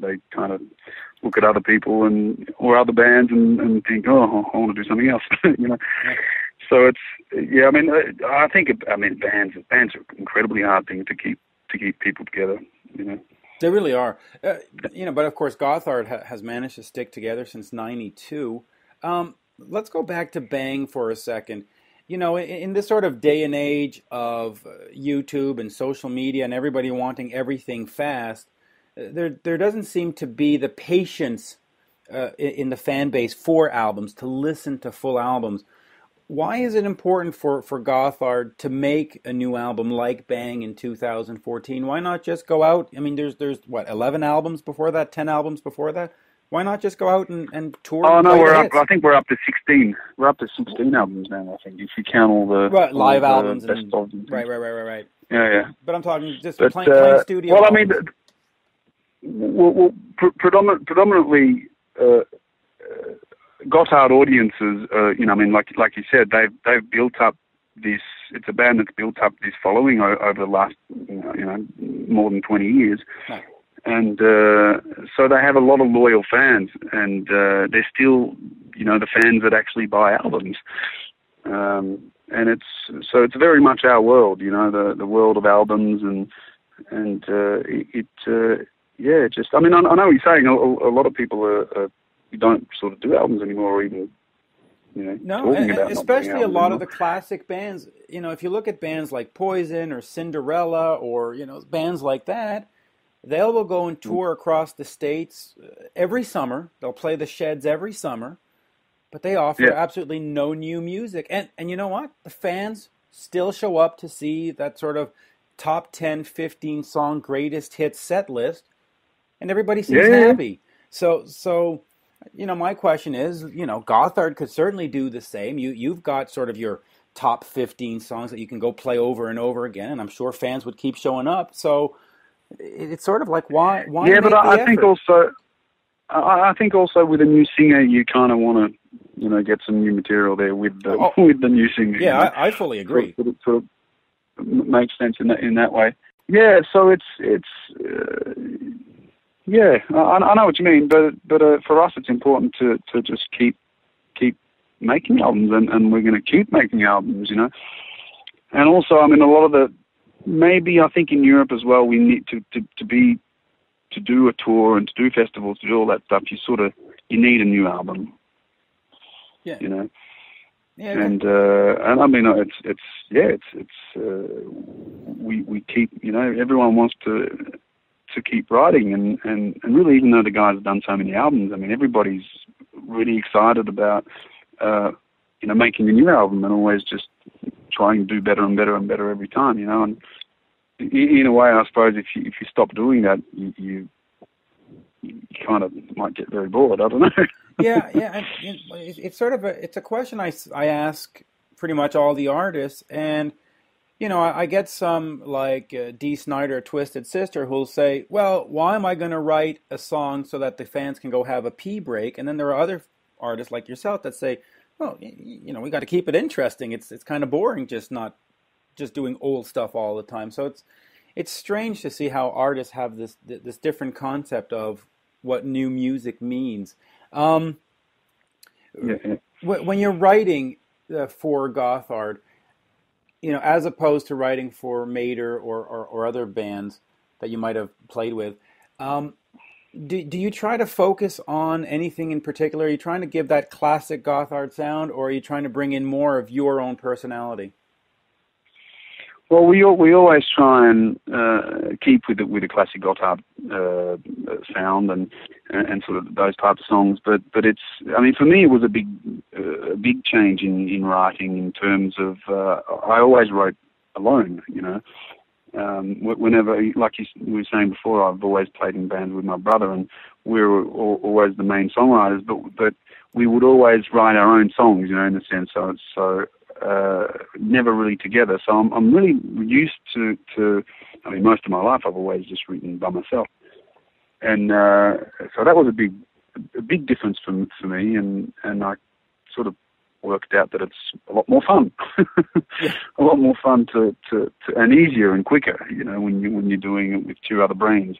they kind of look at other people or other bands and think, oh, I want to do something else, you know. Yeah. So I mean, I think bands are an incredibly hard thing to keep people together, you know. They really are, you know. But of course, Gotthard has managed to stick together since '92. Let's go back to Bang for a second. You know, in this sort of day and age of YouTube and social media and everybody wanting everything fast, there doesn't seem to be the patience in the fan base for albums, to listen to full albums. why is it important for Gotthard to make a new album like Bang in 2014? Why not just go out? I mean, there's what, 11 albums before that, 10 albums before that? Why not just go out and tour? Oh no, we're up. I think we're up to 16. We're up to 16 albums now. I think if you count all the live albums best and of. Right. Yeah. But I'm talking just plain studio. Well, albums. I mean, predominantly Gotthard audiences. I mean, like you said, they've built up this. It's a band that's built up this following over the last more than 20 years. Right. And so they have a lot of loyal fans, and they're still, the fans that actually buy albums. And it's very much our world, the world of albums, and just. I mean, I know what you're saying. A lot of people don't sort of do albums anymore, or even. No, and especially a lot of the classic bands. If you look at bands like Poison or Cinderella, or bands like that. They will go and tour across the States every summer. They'll play the Sheds every summer, but they offer absolutely no new music. And you know what? The fans still show up to see that sort of top 10, 15 song greatest hits set list, and everybody seems happy. So my question is, Gotthard could certainly do the same. You've got sort of your top 15 songs that you can go play over and over again, and I'm sure fans would keep showing up. So it's sort of like why? Yeah, but I think also with a new singer, you kind of want to get some new material there with the new singer. Yeah, I fully agree. It sort of makes sense in that way. Yeah, so it's I know what you mean, but for us it's important to just keep making albums, and we're going to keep making albums, And also, I mean, a lot of the. Maybe I think in Europe as well, we need to do a tour and to do festivals, to do all that stuff. You need a new album. Yeah. Yeah. And I mean, we keep, everyone wants to keep writing, and really, even though the guys have done so many albums, I mean, everybody's really excited about making a new album and always just trying to do better and better and better every time, and in a way, I suppose if you stop doing that, you kind of might get very bored. I don't know. Yeah. It's sort of it's a question I ask pretty much all the artists, and I get some like Dee Snider, Twisted Sister, who'll say, "Well, why am I going to write a song so that the fans can go have a pee break?" And then there are other artists like yourself that say, "Well, we got to keep it interesting. It's kind of boring just doing old stuff all the time." So it's strange to see how artists have this different concept of what new music means. When you're writing for Gotthard, as opposed to writing for Maeder or other bands that you might have played with, do you try to focus on anything in particular? Are you trying to give that classic Gotthard sound, or are you trying to bring in more of your own personality? Well, we always try and keep with the classic Gotthard sound and sort of those types of songs. But it's, I mean, for me, it was a big change in writing in terms of I always wrote alone. Whenever, like you were saying before, I've always played in bands with my brother, and we were always the main songwriters. But we would always write our own songs, in a sense. So never really together. So I'm really used to. I mean, most of my life I've always just written by myself, and so that was a big difference for me, and I sort of worked out that it's a lot more fun, a lot more fun to and easier and quicker, when you're doing it with two other brains.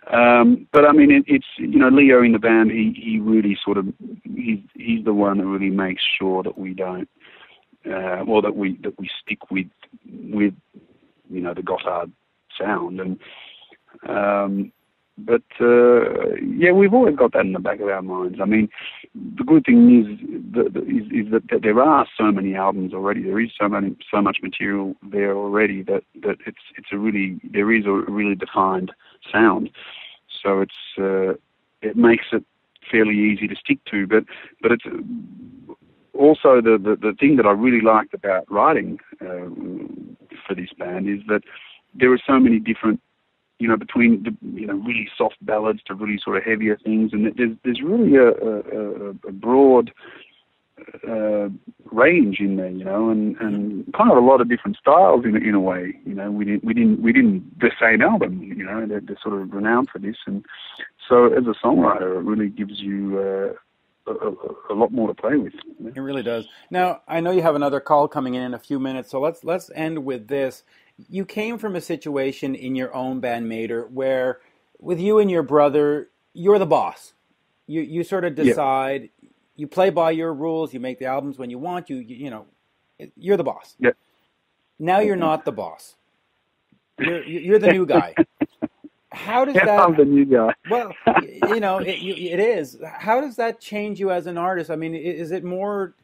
But I mean, it's Leo in the band. He really sort of he's the one that really makes sure that we don't. That we stick with the Gotthard sound, and we've always got that in the back of our minds. I mean, the good thing is that there are so many albums already. There is so much material there already that there is a really defined sound. So it makes it fairly easy to stick to. But it's also the thing that I really liked about writing for this band is that there are so many different, between really soft ballads to really sort of heavier things, and there's really a broad range in there, and kind of a lot of different styles in a way. We didn't the same album, they're sort of renowned for this, and so as a songwriter, it really gives you a lot more to play with. It really does. Now, I know you have another call coming in a few minutes, so let's end with this. You came from a situation in your own band, Maeder, where with you and your brother, you're the boss. You sort of decide. Yeah. You play by your rules. You make the albums when you want. You're the boss. Yeah. Now you're not the boss. You're the new guy. How does that? I'm the new guy. Well, it is. How does that change you as an artist? I mean, is it more?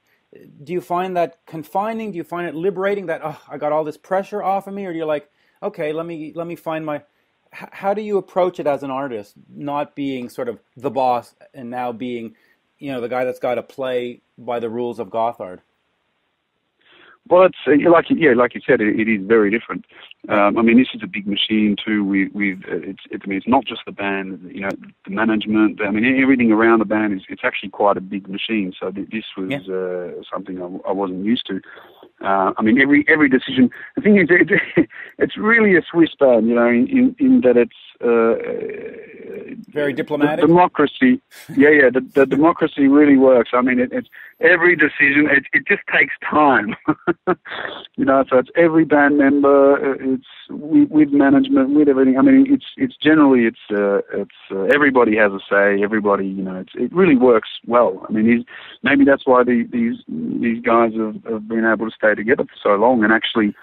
Do you find that confining? Do you find it liberating? That I got all this pressure off of me, or do you like, okay, let me find my? How do you approach it as an artist, not being sort of the boss and now being, the guy that's got to play by the rules of Gotthard? Well, it's like you said, it is very different. I mean, this is a big machine too. It's not just the band, the management. I mean, everything around the band it's actually quite a big machine. So this was something I wasn't used to. I mean, every decision. The thing is, it's really a Swiss band, in that it's very diplomatic. The democracy, the democracy really works. I mean, it's every decision. It just takes time, So it's every band member. It's with management, with everything. I mean, it's generally everybody has a say. Everybody, it really works well. I mean, maybe that's why these guys have been able to stay together for so long and actually,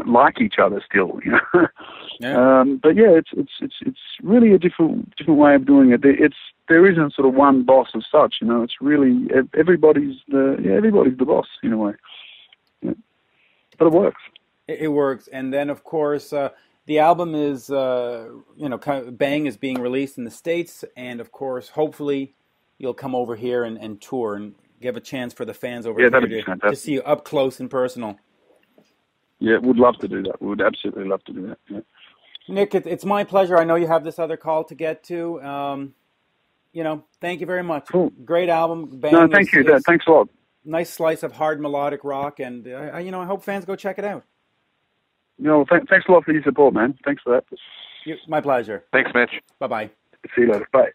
like each other still. Yeah. But yeah, it's really a different way of doing it. There isn't sort of one boss as such. It's really everybody's the boss in a way. Yeah. But it works. It works, and then of course the album is Bang is being released in the States, and of course hopefully you'll come over here and tour and give a chance for the fans over here to see you up close and personal. Yeah, would love to do that. We would absolutely love to do that. Yeah. Nick, it's my pleasure. I know you have this other call to get to. Thank you very much. Cool. Great album. Bang. No, thank you. Thanks a lot. Nice slice of hard melodic rock, and I hope fans go check it out. Thanks a lot for your support, man. Thanks for that. My pleasure. Thanks, Mitch. Bye-bye. See you later. Bye.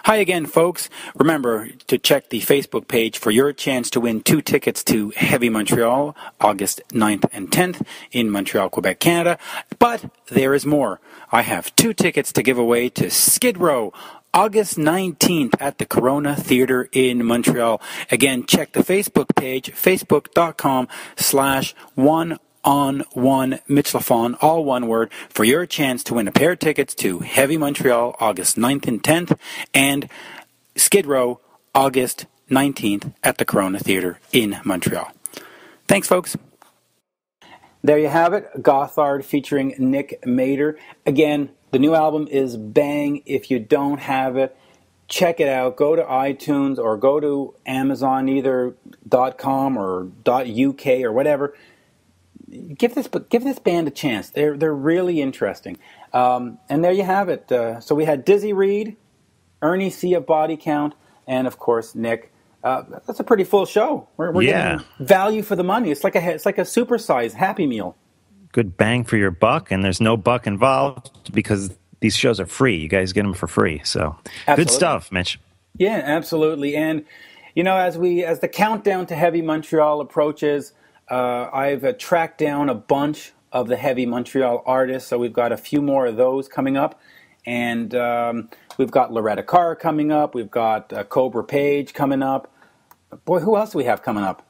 Hi again, folks. Remember to check the Facebook page for your chance to win 2 tickets to Heavy Montreal, August 9th and 10th in Montreal, Quebec, Canada. But there is more. I have 2 tickets to give away to Skid Row, August 19th at the Corona Theatre in Montreal. Again, check the Facebook page, facebook.com/1on1 Mitch Lafon, all one word, for your chance to win a pair of tickets to Heavy Montreal, August 9th and 10th, and Skid Row, August 19th at the Corona Theatre in Montreal. Thanks, folks. There you have it, Gotthard featuring Nick Maeder. Again, the new album is Bang. If you don't have it, check it out. Go to iTunes or go to Amazon, either .com or .uk or whatever. Give this band a chance. They're really interesting. And there you have it. So we had Dizzy Reed, Ernie C of Body Count, and of course Nick. That's a pretty full show. We're getting value for the money. It's like a supersized Happy Meal. Good bang for your buck, and there's no buck involved because these shows are free. You guys get them for free. So absolutely. Good stuff, Mitch. Yeah, absolutely. And as the countdown to Heavy Montreal approaches, I've tracked down a bunch of the Heavy Montreal artists. So we've got a few more of those coming up. And we've got Loretta Carr coming up. We've got Cobra Page coming up. Boy, who else do we have coming up?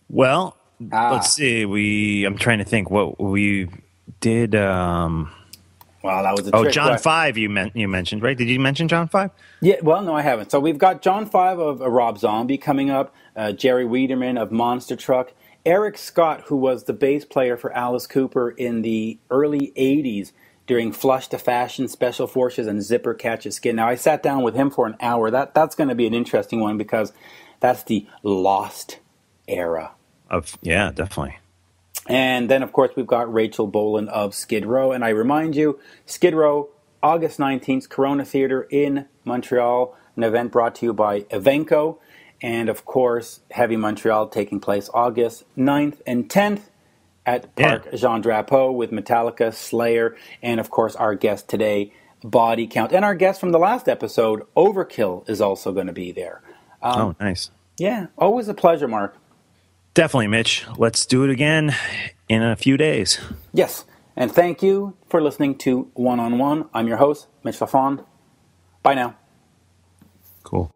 Well, let's see. I'm trying to think what we did. Well, that was a trick John question. 5 you mentioned, right? Did you mention John 5? Yeah, well, no, I haven't. So we've got John 5 of Rob Zombie coming up, Jerry Wiedemann of Monster Truck, Eric Scott, who was the bass player for Alice Cooper in the early 80s during Flush to Fashion, Special Forces, and Zipper Catches Skin. Now, I sat down with him for an hour. That's going to be an interesting one because That's the Lost era. Yeah, definitely. And then, of course, we've got Rachel Bolan of Skid Row. And I remind you, Skid Row, August 19th, Corona Theatre in Montreal, an event brought to you by Evenco. And, of course, Heavy Montreal taking place August 9th and 10th at Parc Jean Drapeau with Metallica, Slayer, and, of course, our guest today, Body Count. And our guest from the last episode, Overkill, is also going to be there. Oh, nice. Yeah, always a pleasure, Mark. Definitely, Mitch. Let's do it again in a few days. Yes, and thank you for listening to One on One. I'm your host, Mitch Lafon. Bye now. Cool.